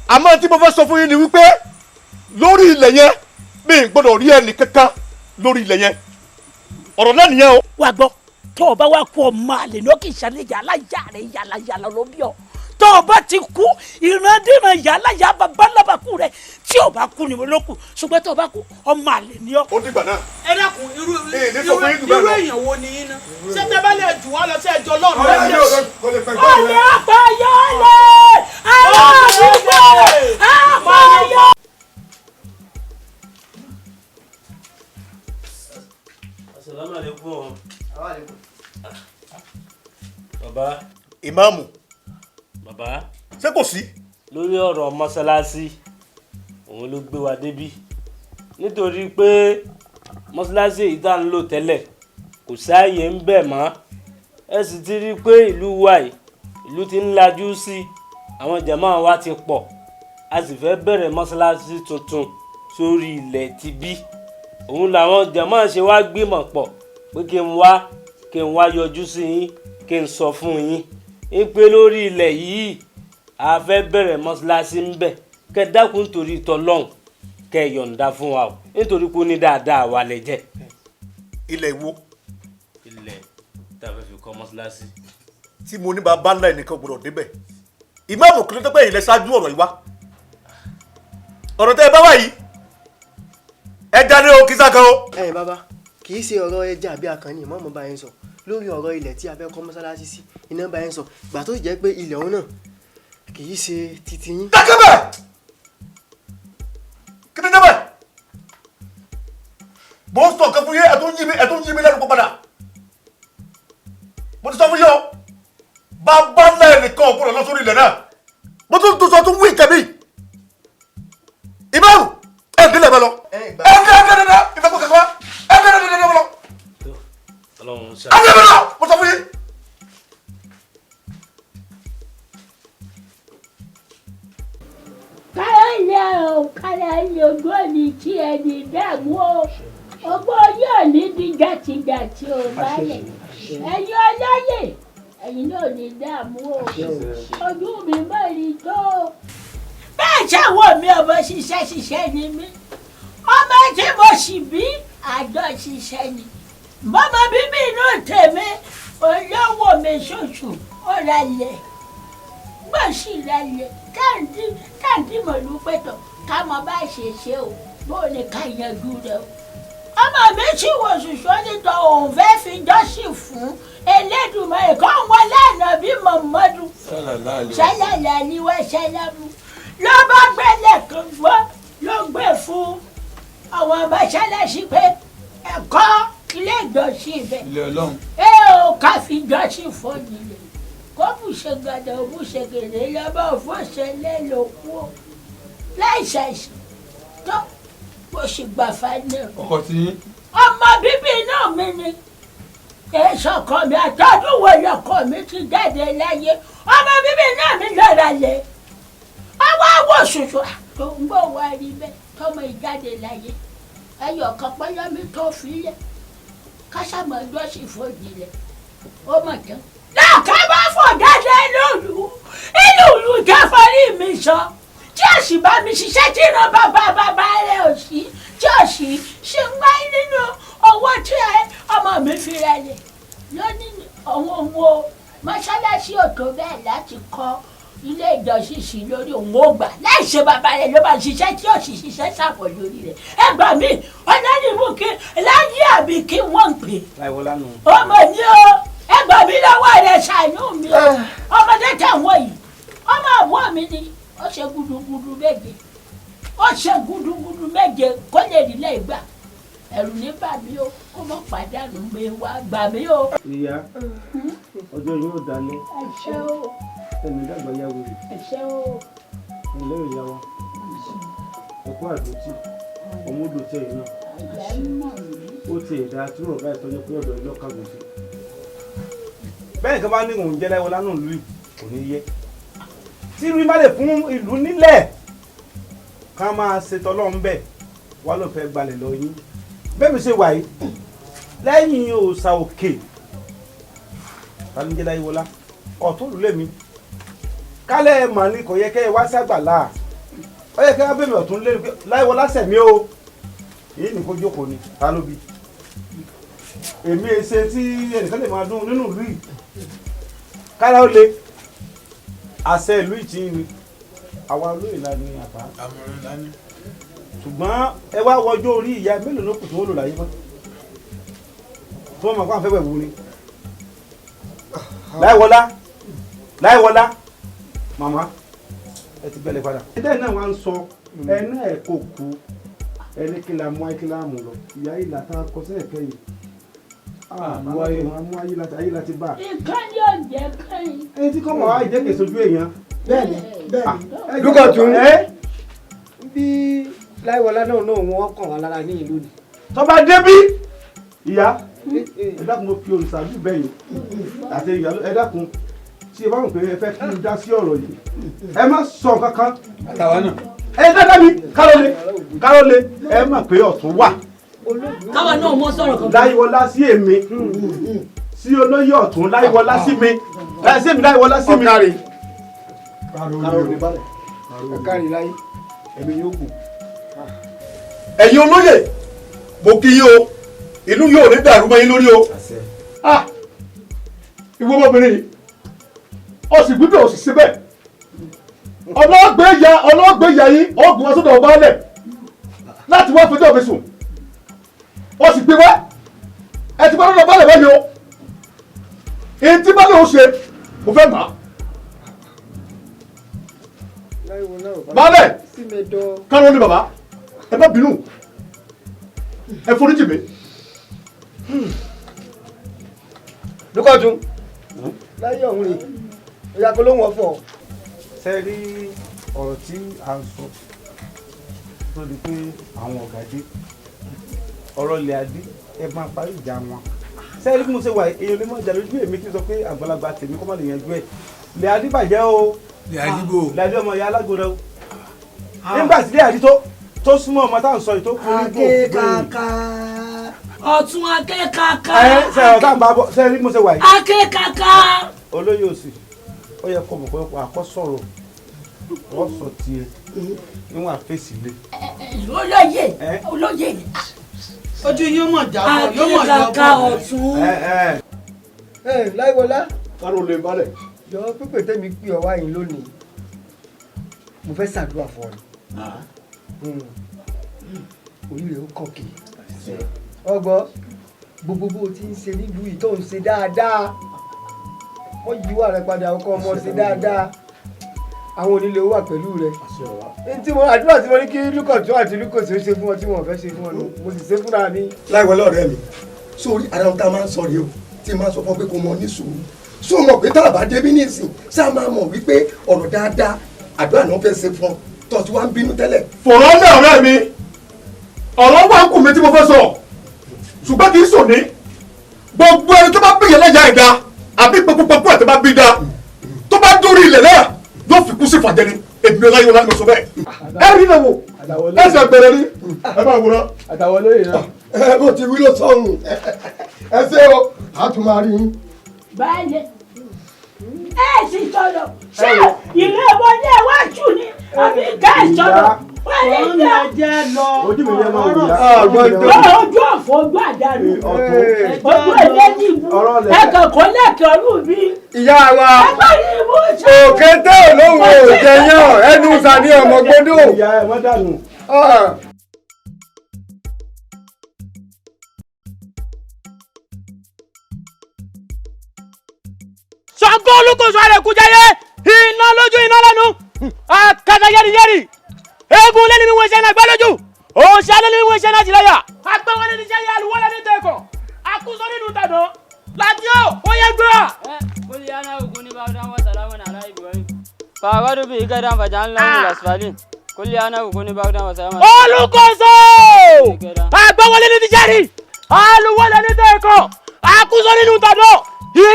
E: àmọ́ tí mo fẹ́ sọ fún yín ni wípé lórí ilẹ̀ yẹn mi ì gbọ́dọ̀ rí ẹnì kankan lórí ilẹ̀ yẹn ọ̀rọ̀ náà nìyẹn o.
Q: Wá gbọ́ tó o bá wá kú ọmọ àlè ní ó kì í ṣàlẹ̀ yàrá yàrá yàrá yàrá ló bí ọ tó o bá ti kú ìrandíran yàrá yàrá babalábàkú rẹ tí o bá kú ni mo ló kù ṣùgbọ́n tó o bá kú ọmọ àlè ní ọ.
E: Ó dìgbà náà.
B: Ẹ dákun irú èèyàn wo ni yín ná ṣé tẹ bá lè jù wá lọ sí ẹjọ́ lọ́rùn lẹ́yìn.
Q: ọ̀rẹ́ àpáyọ̀ lè àwọn àdúgbò àpáyọ̀.
O: Assalamu alaikum. Bàbá.
E: Ìmáàmù.
O: Bàbá.
E: Ṣé kò sí?
O: Lórí ọ̀rọ̀ mọ́sálásí òun ló gbé wa débí nítorí pé mọ́sálásí èyí tá ń lò tẹ́lẹ̀ kò sáàyè ń bẹ̀ mọ́ ẹ sì ti rí i pé ìlú wa yìí ìlú ti ń lajú sí àwọn jàmáà wa ti pọ̀ a sì fẹ́ bẹ̀rẹ̀ mọ́sálásí tuntun sórí ilẹ̀ ti bí òun làwọn jàmáà ṣe wá gbìmọ̀ pọ̀ pé kí n wá yọjú sí yín kí n sọ fún yín ń pé lórí ilẹ̀ yìí a fẹ́ bẹ̀rẹ̀ mọ́sálásí ń bẹ̀ kẹ́ dákun nítorí tọlọ́hun kẹ́ yọ̀ǹda fún wa o nítorí kó ní dáadáa wa lẹ jẹ́.
E: Ilẹ̀ wo?
O: Ilẹ̀ tá a fẹ́ fi kọ́ mọ́sálásí.
E: Tí mo ní bàbá ńlá ẹnìkan gbọdọ̀ débẹ̀ ìmáàmù kí ló tó pé ilẹ̀ ṣáájú ọ̀rọ̀ yìí wá ọ̀rọ̀ tẹ́ ẹ bá wà yìí ẹ jáde o kí sákan o.
U: Ẹ̀yin bàbá kì í ṣe ọ̀rọ̀ ẹja àbí akànnì ìmọ̀ọ́mọ̀ bá yẹn sọ lórí ọ̀rọ̀ ilẹ̀ tí a fẹ́ kọ́ mọ́sálásí sí iná bá yẹn sọ gbà tó jẹ́ pé ilẹ̀ ọ̀hún náà kì í ṣe titi yín.
E: dákẹ́bẹ̀ kí ni débẹ̀ bó ń sọ nǹkan fún yín ẹ̀ tó ń yí mi lẹ́nu padà mo ti sọ fún yín o bàbá ńlá ẹnìkan ọ̀gbọ́dọ̀ lọ sórí ilẹ̀ náà mo tún sọ tún wí kẹ́mi ìmáàmù ẹ̀ ń délẹ̀ bẹ́ẹ̀ lọ ẹ̀ ń délẹ̀ ìfẹ́ kó kẹ́kọ̀ọ́ ẹ̀ ń délẹ̀
Q: kára ẹni ojú òní tí ẹni dààmú o ọgbọ́n yóò ní di jàtìjàtì ò báyẹ̀ ẹ̀yin ọlọ́yè ẹ̀yin náà ní dààmú o ojú mi mẹ́rin tó. bẹ́ẹ̀ ṣàwọ̀ mi ọmọ ṣiṣẹ́ ni mí ọmọ tí mo sì bí àjọ ṣiṣẹ́ ni bọ́mọ bíbí inú tèmi olówó mi ṣoṣù ó ralẹ̀ gbọ́sì ralẹ̀ táǹtì mọ̀lú pẹ̀tọ̀ ká mọ bá ṣe ṣe o bó ní ká yanjú rẹ o. ọmọ mi sì wò ṣùṣọ́ nítorí òun fẹ́ fi jọ́sìn fún Elédùmarè kó wọn lánàá bí Mọ̀mọ́dù ṣẹlẹ̀ àníwá ṣẹlẹ̀mú ló bá gbẹ́lẹ̀ kan gbọ́ ló gbé fún àwọn mọ́ṣáláṣí pé ẹ̀kọ́ ilé ìjọsìn ibẹ̀.
J: ilé Ọlọ́run.
Q: ẹ ò ká fi jọ́sìn fún nílé kó bùṣe gàdá bùṣe gèdè lọ́bọ̀ fọ́ṣẹ́ lẹ́lọ́kù ó láì ṣàìsàn tó bó ṣe gbà fáínà.
J: ọkọ tí.
Q: ọmọ bíbí náà mi ni èso ọkọ mi àtọ́dún wo lọkọ mi ti jáde láyé ọmọ bíbí náà mi lọ́ra lẹ̀ ọwọ́ àwọ̀ ṣoṣo tó ń gbọ́ wá rí bẹ́ẹ̀ tọmọ ìjáde láyé ẹyọ kan pẹ́lẹ́mí tó fi lẹ̀ kásámọ̀ ọjọ́ sì fòdì lẹ̀ ó mọ̀ tán. lọ́ọ̀ká bá fò jáde ìlú jẹ́ forí mi sọ tí ó sì bá mi ṣiṣẹ́ tí iná bàbá rẹ̀ ò sí tí ó sì ṣe ń gbá nínú owó tí ọmọ mi fi rẹ̀ lẹ̀ lónìí àwọn owó mọ́ṣáláṣí ò tó bẹ́ẹ̀ láti kọ́ ilé ìjọsìn sí lórí òun ó gbà láì ṣe bàbá rẹ̀ ló bá ṣiṣẹ́ tí ó sì ṣiṣẹ́ ṣàpọ̀ lórí rẹ̀ ẹ gbà mí ọ̀nàdìmú kí láyé àbí kí wọ́n ń pè.
C: láìwọlá nù.
Q: ọmọ ní o ẹ gbà mí lọ́wọ́ rẹ̀ ṣàánú mi o ọmọdé tẹ̀wọ́ yìí ọmọ àbúrò mi ni ó ṣe gudugudu méje kó lè rí lẹ́yìn gbà ẹ̀rù ní bà mí o kó mọ̀ pàdánù mi wá gbà mí o.
C: ìyá ọjọ́ yóò dalẹ̀.
Q: ẹ ṣé o.
C: ẹ̀mí dàgbà yà wò.
Q: ẹ ṣé o.
C: ẹ̀lẹ́ ìyá wa ẹ̀kọ́ àdótì ọmọdé tẹ̀ yìí náà ó ti ẹ̀dá tí wọ́n bá ìtọ́jú pé ọ̀dọ̀ ẹjọ́ kàgbọ̀n sí. bẹ́ẹ̀ kan bá ní òun jẹ́ láìwọlá náà lùi kò ní yẹ tí rí má lè fún ìlú nílẹ̀ ká máa ṣètò ọlọ́run bẹ́ẹ̀ wá ló fẹ́ gbalẹ̀ lọ yín bẹ́ẹ̀ mi ṣe wà yìí lẹ́yìn òòṣà òkè tàbí láìwọlá ọ̀tún lulẹ̀ mi kálẹ̀ mà ní kò yẹ kẹ́ ẹ wá ságbàlá ó yẹ kẹ́ ẹ bẹ́ẹ̀ mi ọ̀tún lé láìwọlá sẹ̀mí o èyí ní kó jókòó ni ta ló bí èmi ṣe tí ẹnìkan lè máa dún nínú ìlú yìí kára ó le àṣẹ ìlú ìtì ni àwa olóyè la ní àbá
J: àmọ̀ràn lání.
C: ṣùgbọ́n ẹ wá wọjọ́ orí ìyá mélòó ló kù tó lò láyé mọ́ tó mọ̀ kó àfẹ́ wẹ̀ wú ni láìwọlá màmá ẹ ti gbẹlẹ padà. ẹ̀dá náà wá ń sọ ẹ náà ẹ kò kú ẹni kí la mú ayé kí la mú lọ ìyá yìí la ta kọ sẹ́yìn kẹ́yìn mú ayé láti bá.
Q: ìkànnì ọ̀jẹ̀ kẹ́yìn.
C: ẹni tí kò mọ̀ wá ìjẹ́ kè sojú èèyàn.
L: bẹ́ẹ̀ni lúkọ̀ tún bí láìwọlá náà wọ́n kàn wá lára ní ìlú ni.
C: tọ́ba débí ìyá ẹ dákun mo fi olùsàájú bẹ́yìn àti ìyá ẹ dákun tí ẹ bá mọ̀ pé ẹ fẹ́ kí n dá sí ọ̀rọ̀ yìí ẹ má sọ kankan.
J: àtàwọn náà.
C: ẹ dáadáa mi kárólé ẹ mọ̀ pé ọ̀tún wà.
Q: káwa náà mọ sọ̀rọ̀ kan.
C: láìwọlá sí èmi sí olóyè ọ̀tún láìwọlá sí mi sí èmi láìwọlá sí mi.
L: ọ̀kárì láyé
C: ẹ̀mí yóò gùn.
E: ẹ̀yin olóyè mo kí yín o ìlú yóò ní dàrú mọ́ yín lórí o. ìwọ ọmọbìnrin yìí ó sì gbígbé ó sì síbẹ̀ ọlọ́gbẹ̀yà yín ọ̀gùn wọn sọ́dọ̀ ọba ọlẹ̀ láti wá fẹjọ́ mi sùn ó sì gbé wá ẹ ti bá lọ́dọ̀ balẹ̀ báyìí o èyí tí balẹ̀ ó ṣe mo fẹ́ gbà á. balẹ̀ kárọ̀ ní bàbá ẹ má bínú ẹ foríjì mi.
L: lúkọ̀tún láyé ọ̀hún rè ìyá kó ló ń wọ̀ fún ọ.
C: ṣe rí ọ̀rọ̀ tí a ń sọ tó di pé àwọn ọ̀gá dé ọ̀rọ̀ ilẹ̀ adé ẹ máa parí ìjà wọn. ṣe rí bí mo ṣe wà èèyàn lè mọ̀ ìjà lójú èmi kí n sọ pé àgbàlagbà tèmi kọ́ má lè yanjú ẹ̀ ilẹ̀ adé bàjẹ́ o
J: ilẹ̀ adé bò
C: ilẹ̀ adé ọmọ ìyá alágbóná o nígbà tí àdí tó súnmọ́ ọmọ táwọn sọ yìí tó kú nígbò
K: akékaka ọ̀tún akékaka.
C: ṣe ọ̀gá àgbà bọ̀ ṣe rí mo ṣe wà yìí.
K: akékaka.
C: olóyè òsì ó yẹ kó mọ̀ pé àkọ́sọ̀rọ̀ wọ́n sọ tiẹ̀ níwọ̀n àfẹ́sì lé.
K: olóyè
D: ojú yóò mọ̀ jábọ̀ yóò mọ̀ jábọ̀.
K: akékaka ọ̀tún.
L: láìwọlá.
E: kárò lè balẹ̀.
L: jọ pípé tẹ́mi pè ọ wáyé lónìí mo fẹ́ ṣàdúrà fún ọ orí rẹ̀ ó kàn kì í ọgbọ́ gbogbo bó ti ń ṣe nílùú yìí tó ń ṣe dáadáa wọ́n yí wà rẹ padà ọkọ ọmọ ṣe dáadáa àwọn onílé wà pẹ̀lú rẹ tí mo àdúrà tí mo ní kí lúkọ̀tún àti lúkọ̀sí ó ṣe fún ọ tí wọn ò fẹ́ ṣe fún ọ mo sì ṣe fúnra mi.
E: láìwọlé ọ̀rẹ́ mi sórí ara ohun tá a máa ń sọ rèé o tí máa sọ fún ọ pé kò mọ ní sùúrù sọ mọ̀ pé tá a bá débí nísìn ṣá máa mọ̀ wípé ọ̀rọ̀ dáadáa àdúrà náà fẹ́ ṣe fún ọ tó ti wá ń bínú tẹ́lẹ̀.
S: fọ̀rọ̀ náà ọ̀rẹ́ mi ọ̀rọ̀ wà ń kù mí tí mo fẹ́ sọ ṣùgbọ́n kì í sọ ní gbogbo ẹni tó bá bí yẹn lẹ́yà ẹ̀dá àbí pọpọpọpọ ẹ̀ tó bá bí dá tó bá dórí ilẹ̀ náà yóò fi kú sí fàjẹni èmi ọláyé ọlá ni mo sọ bẹ́ẹ̀. ẹ rí lè wò ẹsẹ̀ gbẹ̀rẹ̀ ni ẹ máa wòrán.
L: àtàwọn olóyè náà. ẹ bó ti wí ló sọ̀hún ẹ ṣé o a tún máa rí yín.
Q: báyìí ẹ sì sọ̀rọ̀ ṣé ìlú ẹ̀wọ̀n ní ẹ̀wájú ni àbí ká ẹ̀ sọ̀rọ̀ wọ́n ní
C: jẹ́ lọ ojú mi yẹn máa wù yá.
Q: ojú ọ̀fọ̀ ojú àdàlù ojú ẹlẹ́ni ìbú ẹ̀kọ́ kò lẹ́kẹ̀ọ́ lù mí.
L: ìyá wa òkété olóhùn òjẹyàn ẹnu sani ọmọ gbọdọ.
C: ìyá ẹ wọ́n dànù.
O: Ṣàngó olùkóso àrẹ kújáyé iná lójú iná lẹ́nu akata yẹ́rìyẹ́rì eégún lẹ́ni mi wọ́n ṣe náà gbá lójú òòṣà lẹ́ni mi wọ́n ṣe náà jìlẹ́yà. agbẹ́wọ́n ní ṣe yẹ àlùwọ́lẹ̀ ní tẹ̀kọ̀ àkúsọ nínú tàdán láti ó yẹ gbé wa.
I: kúlì àná ògùn ní báwọn dáhùn sàlámù nàlá Ibrahim fàwọ́dù bíi gẹ́dá fàjà ńlá ní lasfalin kúlì àná ògùn ní báwọn dáhùn sàlámù.
O: olùkóso agbẹ́wọ́n lẹ́ni ti jẹ́rì àlùwọ́lẹ̀ ní tẹ̀kọ̀ àkúsọ nínú tàdán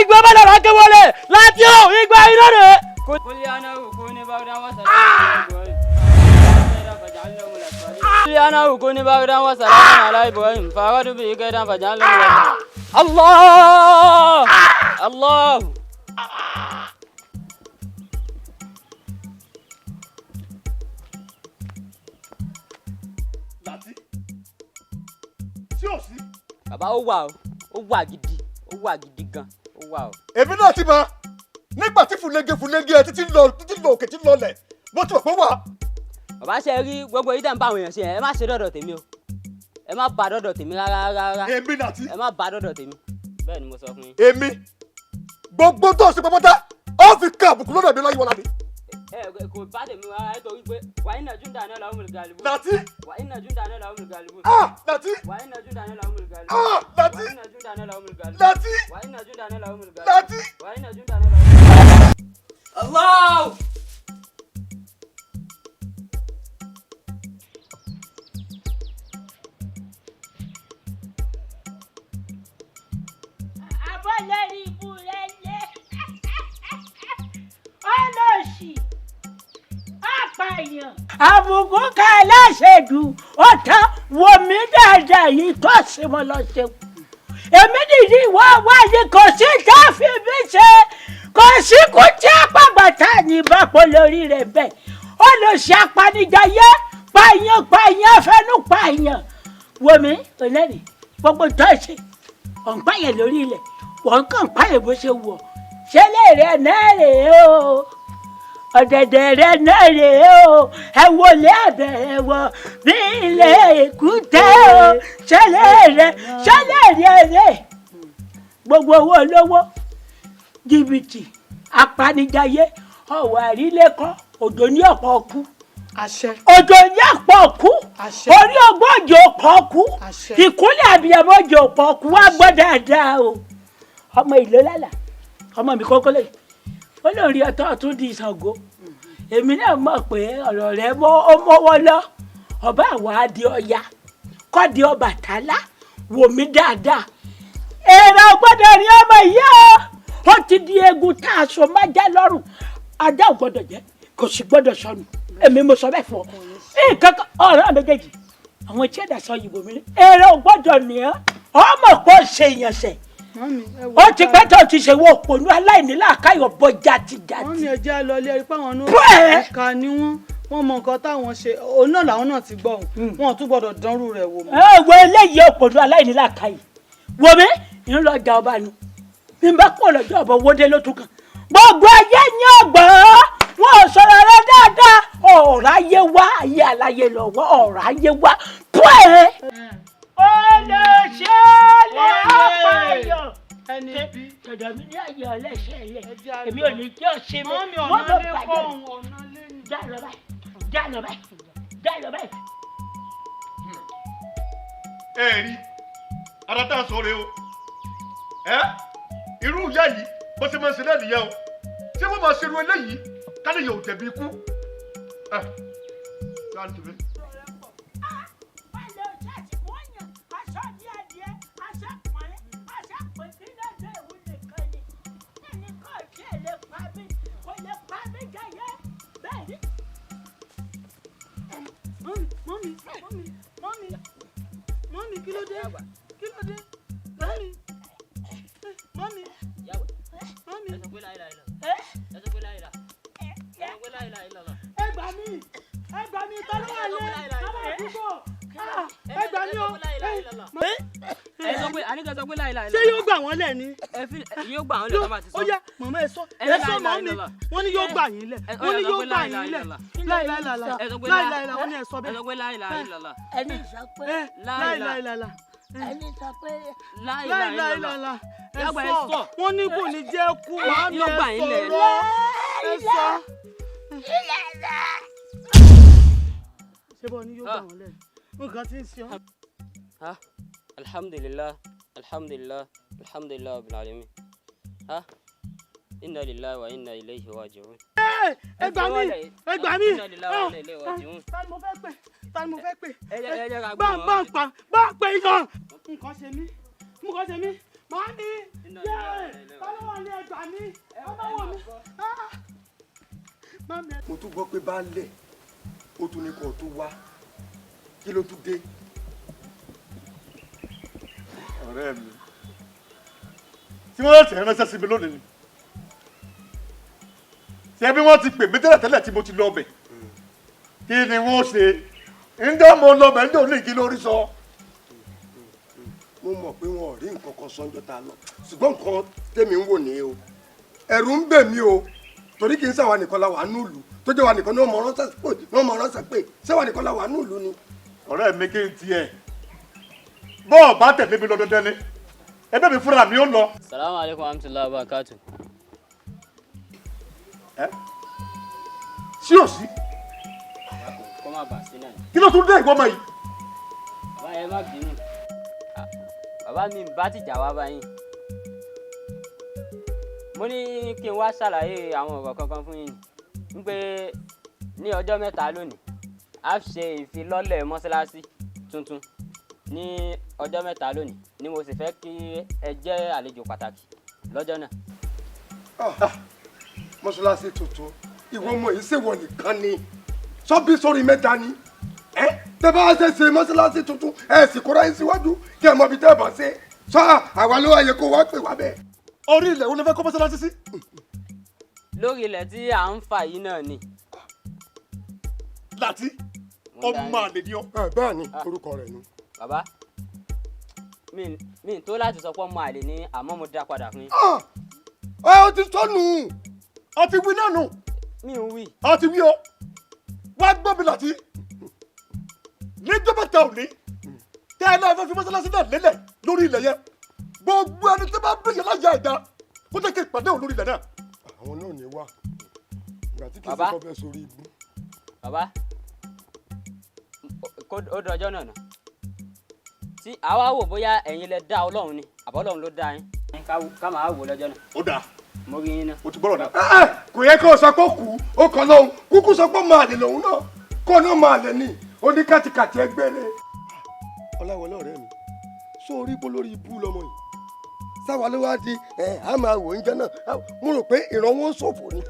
O: ìgbẹ́ bá lọ́rọ̀ ké wọlé láti ó ìgbà iná rẹ̀.
I: kúlì àná ògùn ní báwọn dáhùn sàlámù kúlì àná ògùn ní báwọn dáhùn sàlámù nàlá Ibrahim fàwọ́dù bíi gẹ́dá fàjà ńlá ní lasfalin. Allah Allah.
E: Láti tí ò sí.
I: Bàbá ó wà gidi gan ó wà o.
E: èmi náà ti mọ̀ nígbà tí fúlẹ́gẹ́ ẹ títí lọ òkè tí lọlẹ̀ mo ti mọ̀ pé wà.
I: Bàbá ṣe rí gbogbo yìí tẹ̀ ń bá àwọn èèyàn ṣe ẹ má ṣe dọ̀dọ̀ tèmi o ẹ má bà dọ̀dọ̀ tèmi rárá.
E: èmi nàti.
I: ẹ má bà dọ̀dọ̀ tèmi bẹ́ẹ̀ ni mo sọ fún yín.
E: èmi gbogbo tó ṣe pọpọtá ó fi ká àbùkù lọ́dọ̀ mi láyé wọn láti.
I: kò bá tèmi rárá nítorí pé wàá iná júndà náà làwọn mìíràn gàlíbù.
E: nàti.
I: wàá iná júndà náà làwọn mìíràn gàlíbù.
E: nàti.
I: wàá iná júndà náà làwọn mìíràn gàlíbù.
E: nàti.
I: wàá iná júndà náà làwọn mìíràn gàlíbù.
E: nàti.
I: wàá iná júndà náà làwọn mìíràn gàlíbù.
E: nàti.
I: wàá iná júndà náà làwọn mìíràn gàlíbù. Allah.
Q: abọ́lẹ́rì ibú rẹ̀ lé ọlọ́ọ̀ṣì apààyàn àbùkù ká aláṣẹjù ọ̀tá wò mí dáadáa yìí tó sì mọ́ lọ ṣe. èmi nìyí wá wáyé kò sí tá a fi mí ṣe kò sí kú tí apàgbàtà yìnbọn pọ̀ lórí rẹ̀ bẹ́ẹ̀ ọlọ́ọ̀ṣì apanijayé pààyàn fẹnu pààyàn wò mí ọlẹ́rìí gbogbo tó ṣe ọ̀npáyẹ̀ lórí ilẹ̀ wọ́n kàn páyẹ̀ bó ṣe wọ̀ ṣẹlẹ̀ rẹ̀ náà rèé o ọ̀dẹ̀dẹ̀ rẹ̀ náà rèé o ẹ wọlé àbẹ̀rẹ̀ wọ bí ilé èkúté o ṣẹlẹ̀ rẹ̀ rẹ̀ gbogbo owó olówó jìbìtì apanijayé ọ̀wọ̀ àrílẹ̀kọ́ òjò ní ọ̀pọ̀ ọkú òjò ní ọ̀pọ̀ ọkú orí ọgbọ́n òjò ọ̀pọ̀ ọkú ìkúnlẹ̀ àbíyamọ́ òjò ọ̀pọ̀ ọkú wá gbọ́ dáadáa o ọmọ ìlú lálà ọmọ mi kókó lè ó lè rí ọtọ ọtún di Ṣàngó èmi náà mọ̀ pé ọ̀rọ̀ rẹ̀ mọ́wọ́ lọ ọba àwa di Ọya kọ́ di Ọbàtálá wò mí dáadáa èrò gbọ́dọ̀ rí ọmọ yìí ó ti di egun tá a so má já lọ́rùn ajá ò gbọ́dọ̀ jẹ́ kò sì gbọ́dọ̀ sọnù èmi mo sọ bẹ́ẹ̀ fún ọ nǹkan ọ̀rọ̀ méjèèjì àwọn tí ẹ̀dá sọ yìnbó mi ní èrè ò gbọ́dọ̀ nìyẹn ọmọ pọ̀ ṣe ìyànṣẹ́ ó ti pẹ́ tó ti ṣe wo òpònú aláìní làákàyọ̀ bọ́ jàtìjàtì.
D: wọ́n mi ẹ̀ jẹ́ lọ ilé ẹ̀rí pé àwọn náà ẹ̀ka ni wọ́n mọ nǹkan táwọn ṣe òun náà làwọn náà ti gbọ́ wọn ò tún gbọ́dọ̀ dánrú rẹ̀ wò mọ́.
Q: ẹ wo eléyìí òpònú aláìní làákàyè wò mí ń lọ jà ọba ni bí n bá pọ̀ lọ́jọ́ ọ̀bọ̀ wọlé ló tún kàn gbogbo ayé ní ọgbọ́n wọn ò sọ̀rọ̀ rẹ dáadáa ọ̀rọ̀ ayé wá ayé aláyé lọ́wọ́ ọ̀rọ̀ ayé wá pọ́ ẹ̀. ó lè ṣe é lè apààyàn ẹni bí tọ̀dọ̀ mi ní ayé ọlẹ́sẹ̀ yẹ èmi ò ní jẹ́ ọ̀sẹ̀ mi wọ́n lọ bàjẹ́ dáàlọ́ báyìí.
E: ẹ rí ara tá a sọ rèé o irú ìyá yìí bó ṣe máa ń ṣe náà nìyẹn o ṣé wọ́n máa ṣerú eléyìí káníyàn ò jẹ̀bi ikú.
D: Mọ́mí, kí ló dé? Kí ló dé? Mọ́mí. Ẹ gbà mí, tọ́lọ́wọ́ lé, tọ́lọ́wọ́ àdúgbò. Ẹ gbà mí o. Ṣé yóò gbà wọ́n lẹ̀ ni?
I: Yóò gbà wọ́n lẹ̀ lọ́mọ àti sọ.
D: Ó yá, màmá ẹ sọ mọ́mí. Wọ́n ní yóò gbà yín lẹ̀. Wọ́n ní yóò gbà yín lẹ̀. Láìláìlàlà. Láìláìlà wọ́n ní ẹ sọ bẹ́ẹ̀.
Q: ẹni sọ pé
D: Láìláìlàlà.
Q: ẹni sọ pé
D: Láìláìlàlà. Ẹ sọ. Wọ́n ní kò ní jẹ́ kú. Màámi ẹ sọ̀rọ̀. Ẹ sọ. Ṣé bọ́ ni yóò gbà wọ́n lẹ̀? Nǹkan tí ń ṣe ọ́.
I: Alhamdulillah rabbil alamin. Inna lillahi wa inna ilayhi raji'un.
D: Ẹ gbà mí.
I: Inna lillahi wa inna ilayhi raji'un.
D: Ta ni mo fẹ́ pè? Bá ń pè yan. Nǹkan ṣe mí. Màámi. Tọ́lọ́wọ́ ni ẹ gbà mí. Ọmọ wọ̀ mí.
L: Mo tún gbọ́ pé baálẹ̀ ó tún ní kó tó wá kí ló tún dé.
E: ọ̀rẹ́ mi tí wọ́n ti ránṣẹ́ sí mi lónìí ni ṣé bí wọ́n ti pè mí tẹ́lẹ̀ tí mo ti lọ bẹ̀ kí ni wọ́n ṣe ǹjẹ́ mo lọ bẹ̀ ǹjẹ́ ò ní kí lórí sọ.
L: mo mọ̀ pé wọn ò rí nǹkan kan sọ́njọ́ ta lọ ṣùgbọ́n nǹkan tèmi ń wò ní o ẹ̀rù ń bè mí o torí kì í ṣàwa nìkan la wà núùlù tó jẹ́ wa nìkan ní wọ́n mọ̀ ránṣẹ́ pé ṣàwa nìkan la wà núùlù ni.
E: ọ̀rẹ́ mi kí n tiẹ̀ bọ́ọ̀ bá tẹ̀lé mi lọ dandan ni ẹgbẹ́ mi fúnra mi ó lọ.
I: Salamu alaikum warahmatullahi wabarakatuh.
E: sí ò sí.
I: Kọ́ máa bà sí náà.
E: kí ló tún dé ìwọ ọmọ yìí.
I: Bàbá yẹn má bínú. Bàbá mi bá tìjà wá báyìí. Mo ní kí n wá ṣàlàyé àwọn ọ̀rọ̀ kankan fún yín ní pé ní ọjọ́ mẹ́ta lónìí a ṣe ìfilọ́lẹ̀ mọ́ṣáláṣí tuntun ní ọjọ́ mẹ́ta lónìí ni mo sì fẹ́ kí ẹ jẹ́ àlejò pàtàkì lọ́jọ́ náà.
L: mọ́ṣáláṣí tuntun ìwọ ọmọ yìí ṣèwọ nìkan ni sọ́bí sórí mẹ́ta ni tẹ́ bá ṣe ṣe mọ́ṣáláṣí tuntun ẹ sì kóra yín síwájú kí ẹ mọ ibi tẹ́ ẹ bá ṣe sọ àwa ló wáyé kó wá pè wá bẹ́ẹ̀.
E: orí ilẹ̀ wo ló fẹ́ kọ́ mọ́ṣáláṣí sí.
I: lórí ilẹ̀ tí à ń fà yìí náà ni.
E: láti ọmọ àlè ni ọ.
L: bẹ́ẹ̀ ni orúkọ rẹ̀ nu.
I: bàbá mi tó láti sọ pé ọmọ àlè ni àmọ́ mo dá padà fún yín.
L: ó ti sọnù.
E: ó ti wí náà nù.
I: mi ò wí.
E: ó ti wí o wá gbọ́ mi láti níjọ́ mẹ́ta òní tẹ́ ẹ náà fẹ́ fi mọ́ṣáláṣí náà lélẹ̀ lórí ilẹ̀ yẹn gbogbo ẹni tí bá bẹ̀yẹ láyà ẹ̀dá kó jẹ́ kí ìpàdé òun lórí ilẹ̀ náà.
L: àwọn náà ní wá ìgbà tí kì í ṣe kọ́ fẹ́ sórí ibú.
I: bàbá ó dọjọ́ náà nà tí àwa wò bóyá ẹ̀yin lẹ dá ọlọ́run ni àbọ̀lọ́run ló dá yín ká máa wò lọ́jọ́ náà.
E: ó dáa
I: mo rí yín náà.
E: o ti gbọ́dọ̀ náà.
L: kò yẹ kó o sọ pé kú ó kàn lóhun kúkú sọ pé máa lè lòun náà kó náà máa lè ní oníkàtìkàtì ẹgbẹ́ rẹ. ọláwọlé ọ̀rẹ́ mi sọ orí bó lórí ibú lọmọ yìí sáwa ló wá di a máa wò oúnjẹ náà mo rò pé ìran wọn ṣòfò ni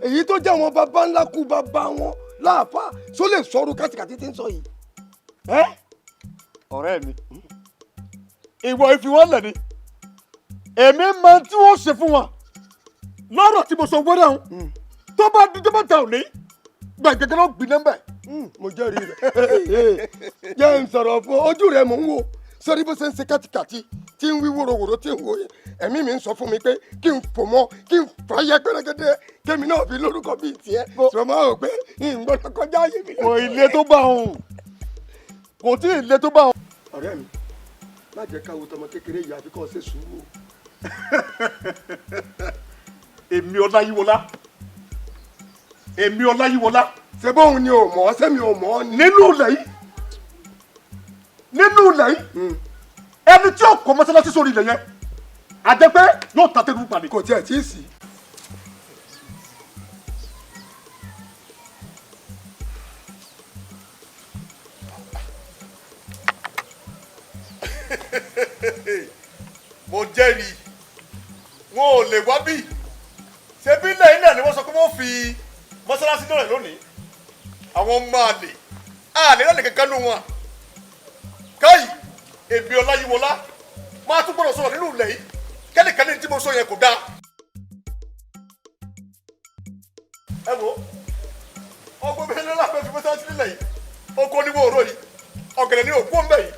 L: èyí tó jẹ́ àwọn baba ńlá kú baba wọn láàfà só lè sọ̀rọ̀ kàtìkàtì tí ń sọ yìí.
E: ọ̀rẹ́ mi ìwọ ìfiwọ́lẹ̀ ni èmi máa tí wọ́n ṣe fún wọn lọ́rọ̀ tí mo sọ gbọ́dọ̀ ọ̀hún tó bá dúdú bá ta òní gbàgbẹ́gẹ́ ló gbin nẹ́mbẹ̀.
L: mo jẹ́rìí rẹ̀ jẹ́ ń sọ̀rọ̀ fún ojú rẹ̀ mò ń wò sórí bó ṣe ń ṣe kàtìkàtì tí ń wí wòròwòrò tí ń wò yẹn ẹ̀mí mi ń sọ fún mi pé kí n fò mọ́ kí n fà yẹ pẹ́rẹ́gẹ́dẹ́ kémi náà fi lórúkọ bíi tiẹ̀ sọ ma rò pé ìgbọ́dọ̀ kọjá ayé mi.
E: kò ilé tó bá òun kò tí ì ilé tó bá òun.
L: ọ̀rẹ́ mi má jẹ́ káwo tọmọ kékeré yìí àfi kọ́ ṣe sùúrù.
E: èmi Ọláyíwọlá
L: ṣé bóun ni ò mọ̀ ọ́ sẹ́mi ò mọ̀ ọ́ ni.
E: nínú ilẹ̀ yìí ẹni tí ó kọ́ mọ́sálásí sórí ilẹ̀ yẹn àjẹ́ pé yóò ta tẹ́lú pàdé.
L: kò tiẹ̀ tí ì sí.
E: mo jẹ́rìí wọn ò lè wá bí ṣé bí lẹ́yìn náà ni wọ́n sọ pé wọ́n fi mọ́sálásí náà lónìí àwọn máa lè lálẹ́ kankan nù wọn káyì èmi Ọláyíwọlá máa tún gbọ́dọ̀ sọ̀rọ̀ nínú ilẹ̀ yìí kẹ́nìkan tí mo sọ yẹn kò dáa. ẹ wo ọgbọ́n mi lọ́la fẹ́ fi mọ́sálásí nílẹ̀ yìí oko ni wọ́n rò yìí ọ̀gẹ̀dẹ̀ ni òkú ọ̀nbẹ yìí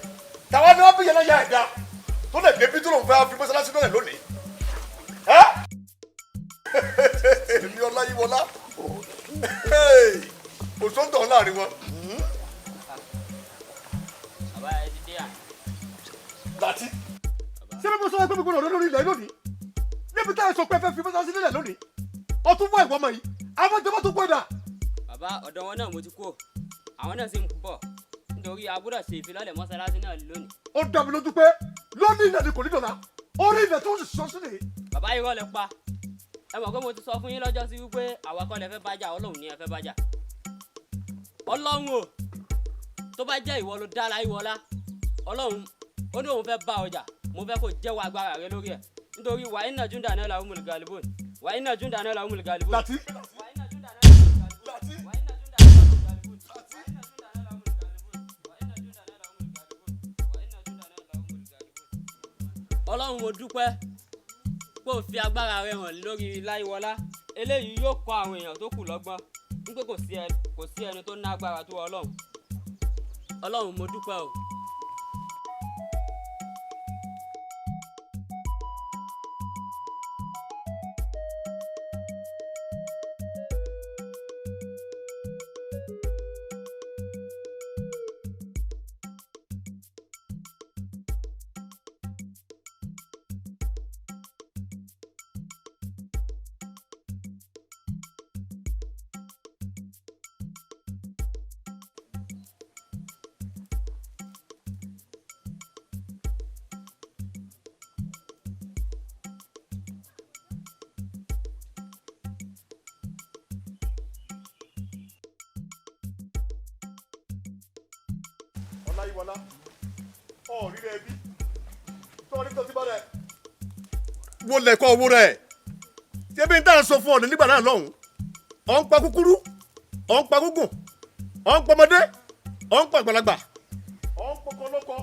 E: tàwa ni wọ́n bí yẹn náà yá ẹ̀dá tó lè débi tó lòun fẹ́ fi mọ́sálásí náà lónìí. èmi Ọláyíwọlá kò sóńtọ̀ láàrin wọn. Láti ṣé bí mo sọ pé gbogbo ọ̀rọ̀ lórí ilẹ̀ lónìí níbi táyà sọ pé fẹ́ fi mọ́sálásí nílẹ̀ lónìí ọtún fún ẹ̀gbọ́n ọmọ yìí àwọn ìjọba tó gbọ́dà.
I: bàbá ọ̀dọ̀ wọn náà mo ti kú àwọn náà sì ń bọ̀ nítorí a gbọ́dọ̀ ṣe ìfilọ́lẹ̀ mọ́sálásí náà lónìí.
E: ó dá mi lójú pé lónìí ilẹ̀ ni kò ní dọ̀la orí ilẹ̀ tó ń sọ sílẹ̀.
I: bàbá irọ́ lẹ pa ẹ mọ̀ pé mo ti sọ fún yín lọ́jọ́ sí wípé àwa kọ́ lẹ fẹ́ bájà Ọlọ́run ni ẹ fẹ́ bájà. Ọlọ́run o tó bá jẹ́ ìwọ ló dá Ọláyíwọlá Ọlọ́run ó ní òun fẹ́ bá ọjà mo fẹ́ kó jẹ́wọ́ agbára rẹ lórí ẹ̀ nítorí wa inna jundana lahumul ghalibun wa inna jundana lahumul ghalibun.
E: Láti
I: Ọlọ́run mo dúpẹ́ pé ó fi agbára rẹ hàn lórí Ọláyíwọlá eléyìí yóò kọ́ àwọn èèyàn tó kù lọ́gbọ́n wípé kò sí ẹni tó ní agbára tó Ọlọ́run mo dúpẹ́ o.
E: Ọláyíwọlá ọ̀rí rẹ̀ bí tọ́rí tó ti bá rẹ̀. wo lẹ̀kọ́ owó rẹ̀ ṣé bí n tá à ń sọ fún ọ nígbà náà lọ́hùn-ún ọ̀ ń pa kúkúrú ọ̀ ń pa gúngùn ọ̀ ń pa ọmọdé ọ̀ ń pa àgbàlagbà ọ̀ ń pọkọ lọ́kọ.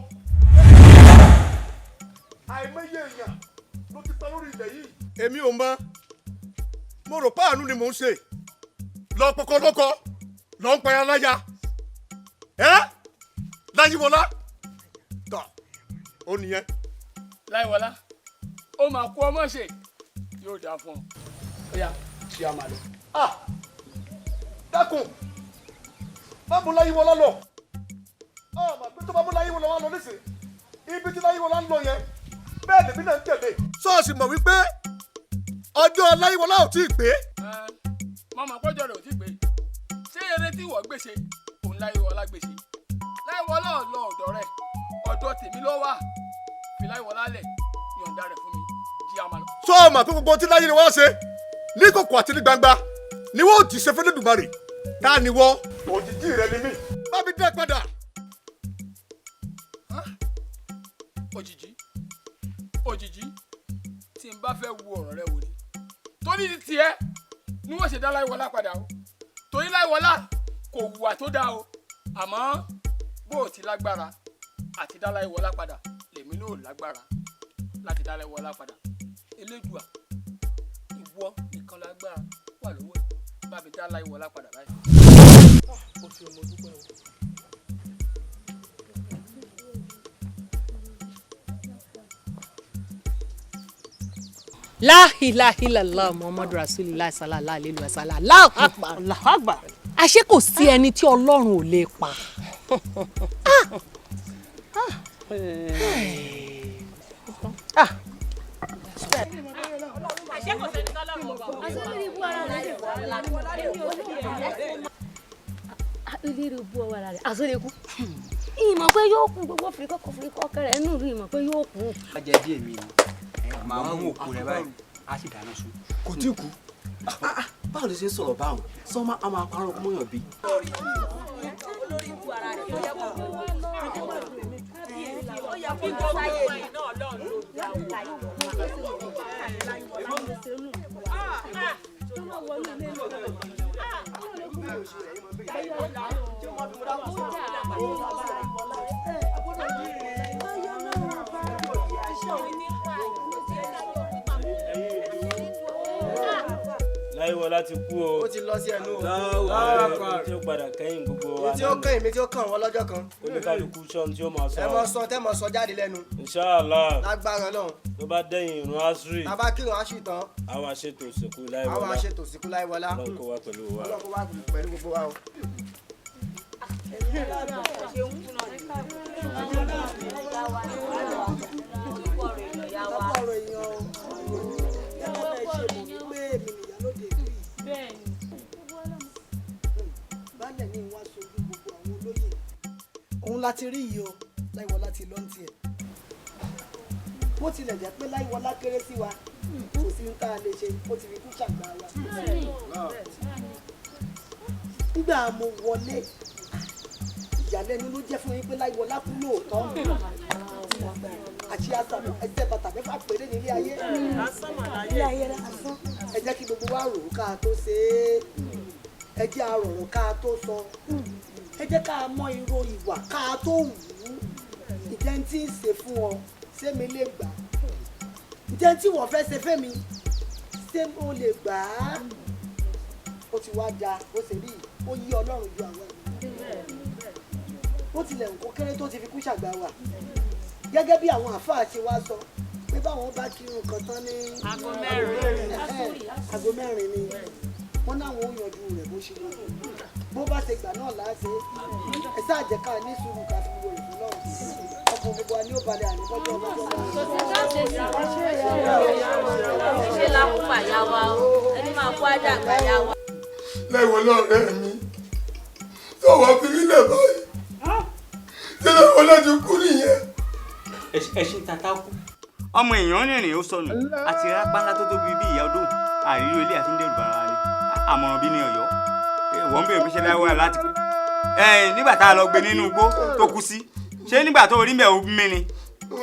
E: àìmọye èèyàn ló ti pa lórí ilẹ̀ yìí. èmi ò mọ̀ mo rò páànù ni mò ń ṣe lọ pọkọ lọ́kọ lọ ń pa ya láya Láyíwọlá tọ ó nìyẹn.
R: Láyíwọlá ó máa kú ọmọ ṣe yóò dáa fún ọ ó yá ṣe a máa lọ.
E: dákun má mú Láyíwọlá lọ mà pé tó bá mú Láyíwọlá wá lọ nísìn ibi tí Láyíwọlá ń lọ yẹn bẹ́ẹ̀ lèmi náà ń tẹ̀lé. ṣọ́ọ̀ṣì mọ̀ wípé ọjọ́ Láyíwọlá ò tí ì pé.
R: mọ̀mọ́ pọ́jọ́ rẹ̀ ò tí ì pé ṣé eré tí ìwọ gbèsè òun Láyíwọlá gbèsè. Láyíwọlá ọ̀lọ́ ọ̀dọ̀ rẹ̀ ọ̀dọ̀ tèmi ló wà fi Láyíwọlá lẹ̀ yọ̀ǹda rẹ̀ fún mi jí a máa lọ.
E: sọ ma pé gbogbo tí Láyíwọlá ṣe ní kọ̀kọ̀ àti ní gbangba ni wọ́n ti ṣe fún Olódùmarè ká ní wọ́ òjijì rẹ ni mí bá mi dẹ́ padà.
R: òjijì tí n bá fẹ́ wo ọ̀rọ̀ rẹ wò ni torí ti tiẹ̀ ni wọ́n ṣe dá Láyíwọlá padà o torí Láyíwọlá kò hùwà tó dáa o àmọ́ bó o ti lágbára àti dá Láyéwọlá padà lèmi náà lágbára láti dá Láyéwọlá padà Elédùà ìwọ nìkan lágbára wà lọ́wọ́ ẹ̀ bá mi dá Láyéwọlá padà báyìí. ó ti mọ dúpẹ́ o.
A: La ilaha illallah Muhammadu Rasulillah sallallahu alaihi wasallam. Allahu Akbar. Àṣé kò sí ẹni tí Ọlọ́run ò lè pa.
V: Àsọ̀rẹ́kù ìmọ̀ pé yóò kú gbogbo firikọ́kọ́ kẹrẹ ẹnu rí ìmọ̀ pé yóò kú.
T: ajẹ́ díẹ̀ mi ni màá mú òkú rẹ báyìí á sì dáná sun.
O: kò tí kú báwo ló ṣe ń sọ̀rọ̀ báwọn sọ́mà á máa parọ́ mọ́yàn bí.
B: olórí ikú ara rẹ̀ ló yẹ kó ó yẹ kó gbọ́ sáyé ni náà lọ́run ló dá
O: Láyéwọlá ti kú o.
U: Ó ti lọ sí ẹnu o.
O: Tí ó padà kẹ́yìn gbogbo wa.
U: Tí ó kẹ́yìn mi tí ó kàn wọ́n lọ́jọ́ kan.
O: Oníkálukú sọ́n tí ó máa sọ.
U: Tẹ́ mọ̀ sọ jáde lẹ́nu.
O: Inshallah.
U: Lágbára Ọlọ́run.
O: Tó bá dẹ́yìn ìrun Asri.
U: Tá bá kírun Asri tán.
O: A wá ṣètò ìsìnkú Láyéwọlá.
U: A wá ṣètò ìsìnkú Láyéwọlá.
O: Ọlọ́run kó wá pẹ̀lú wa.
U: Ọlọ́run kó wá pẹ̀lú gbogbo wa o.
K: Òun láti rí yìí o Láyéwọlá ti lọ ń tiẹ̀ bó tilẹ̀ jẹ́ pé Láyéwọlá kéré sí wa kò sí ní tá a lè ṣe ó ti fi kú ṣàgbà wa. Nígbà mo wọlé ìyàlẹ́nu ló jẹ́ fún yín pé Láyéwọlá kú lóòótọ́ àti àtàwọn ẹsẹ̀ bàtà mẹ́fà péré nílé ayé ẹ jẹ́ kí gbogbo wa rò ó ká tó ṣe é ẹ jẹ́ àròrò ká tó sọ ẹ jẹ́ ká mọ irú ìwà ká tó wù ú ìjẹ́ tí ń ṣe fún ọ ṣé mi lè gbà ìjẹ́ tí wọ́n fẹ́ ṣe fẹ́mi ṣé mo lè gbà á ó ti wá da ó sì rí ó yí Ọlọ́run ju àwọn ènìyàn ó tilẹ̀ nǹkan kéré tó ti fi kú ṣàgbà wà gẹ́gẹ́ bí àwọn àfáà ṣe wá sọ pé báwọn bá kírun kan tán ní aago mẹ́rin ni wọ́n náwọn ó yanjú rẹ̀ bó ṣe lọ bó bá ṣe gbà náà láṣẹ ẹ sáà jẹ́ ká ní sùúrù ká fi wo ìlú náà ọkùnrin gbogbo wa ní ó balẹ̀ àníkọ́jọ́ ọlọ́jọ́
V: ṣe lákùnfà yá wa o ẹni máa kó àdàgbà yá wa.
S: Láyéwọlá ọ̀rẹ́ mi tó wà fi nílẹ̀ báyìí ṣé Láyéwọlá ti kú nìyẹn.
T: ẹṣin tata kú. ọmọ èèyàn rìnrìn ó sọnù àti rápálá tó tóbi bí ìyá ọdún àrírí ilé àti ń dẹrù bàrà ni àmọ̀ràn bí ní Ọ̀yọ́ wọ́n ń bèrè pé ṣé Láyéwọlá láti kú. nígbà tá a lọ gbé nínú igbó tó kú sí ṣé nígbà tó orí mẹ́ o mí ni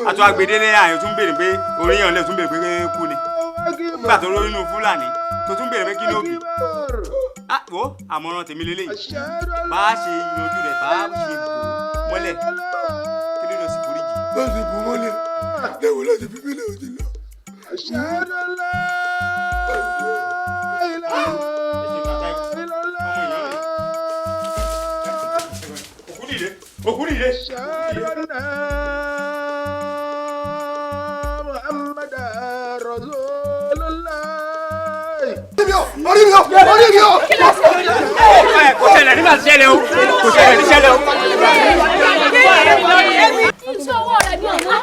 T: àtọ́ agbèdélé àyàn tún bèrè pé orí yàn lè tún bèrè pé kú ni nígbà tó lórí inú Fúlàní tó tún bèrè pé kí ni ó bì. wo àmọ̀ràn tèmi lélẹ́yìí bá a ṣe yanjú rẹ̀ bá a ṣe bò mọ́lẹ̀ kí ló lọ sí foríjì.
S: bá a ṣe bò mọ́lẹ̀ Láyéwọlá ti fi mí lè òjì lọ.
T: òkú nìyẹ.
S: orí mi o.
T: kò ṣẹlẹ̀ nígbà tí ṣẹlẹ̀ o kò ṣẹlẹ̀ ní ṣẹlẹ̀ o.
V: iṣẹ́ owó rẹ̀ ni ọ̀nà.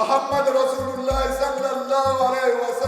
G: Muhammad Rasulullah sallallahu alaihi wasallam.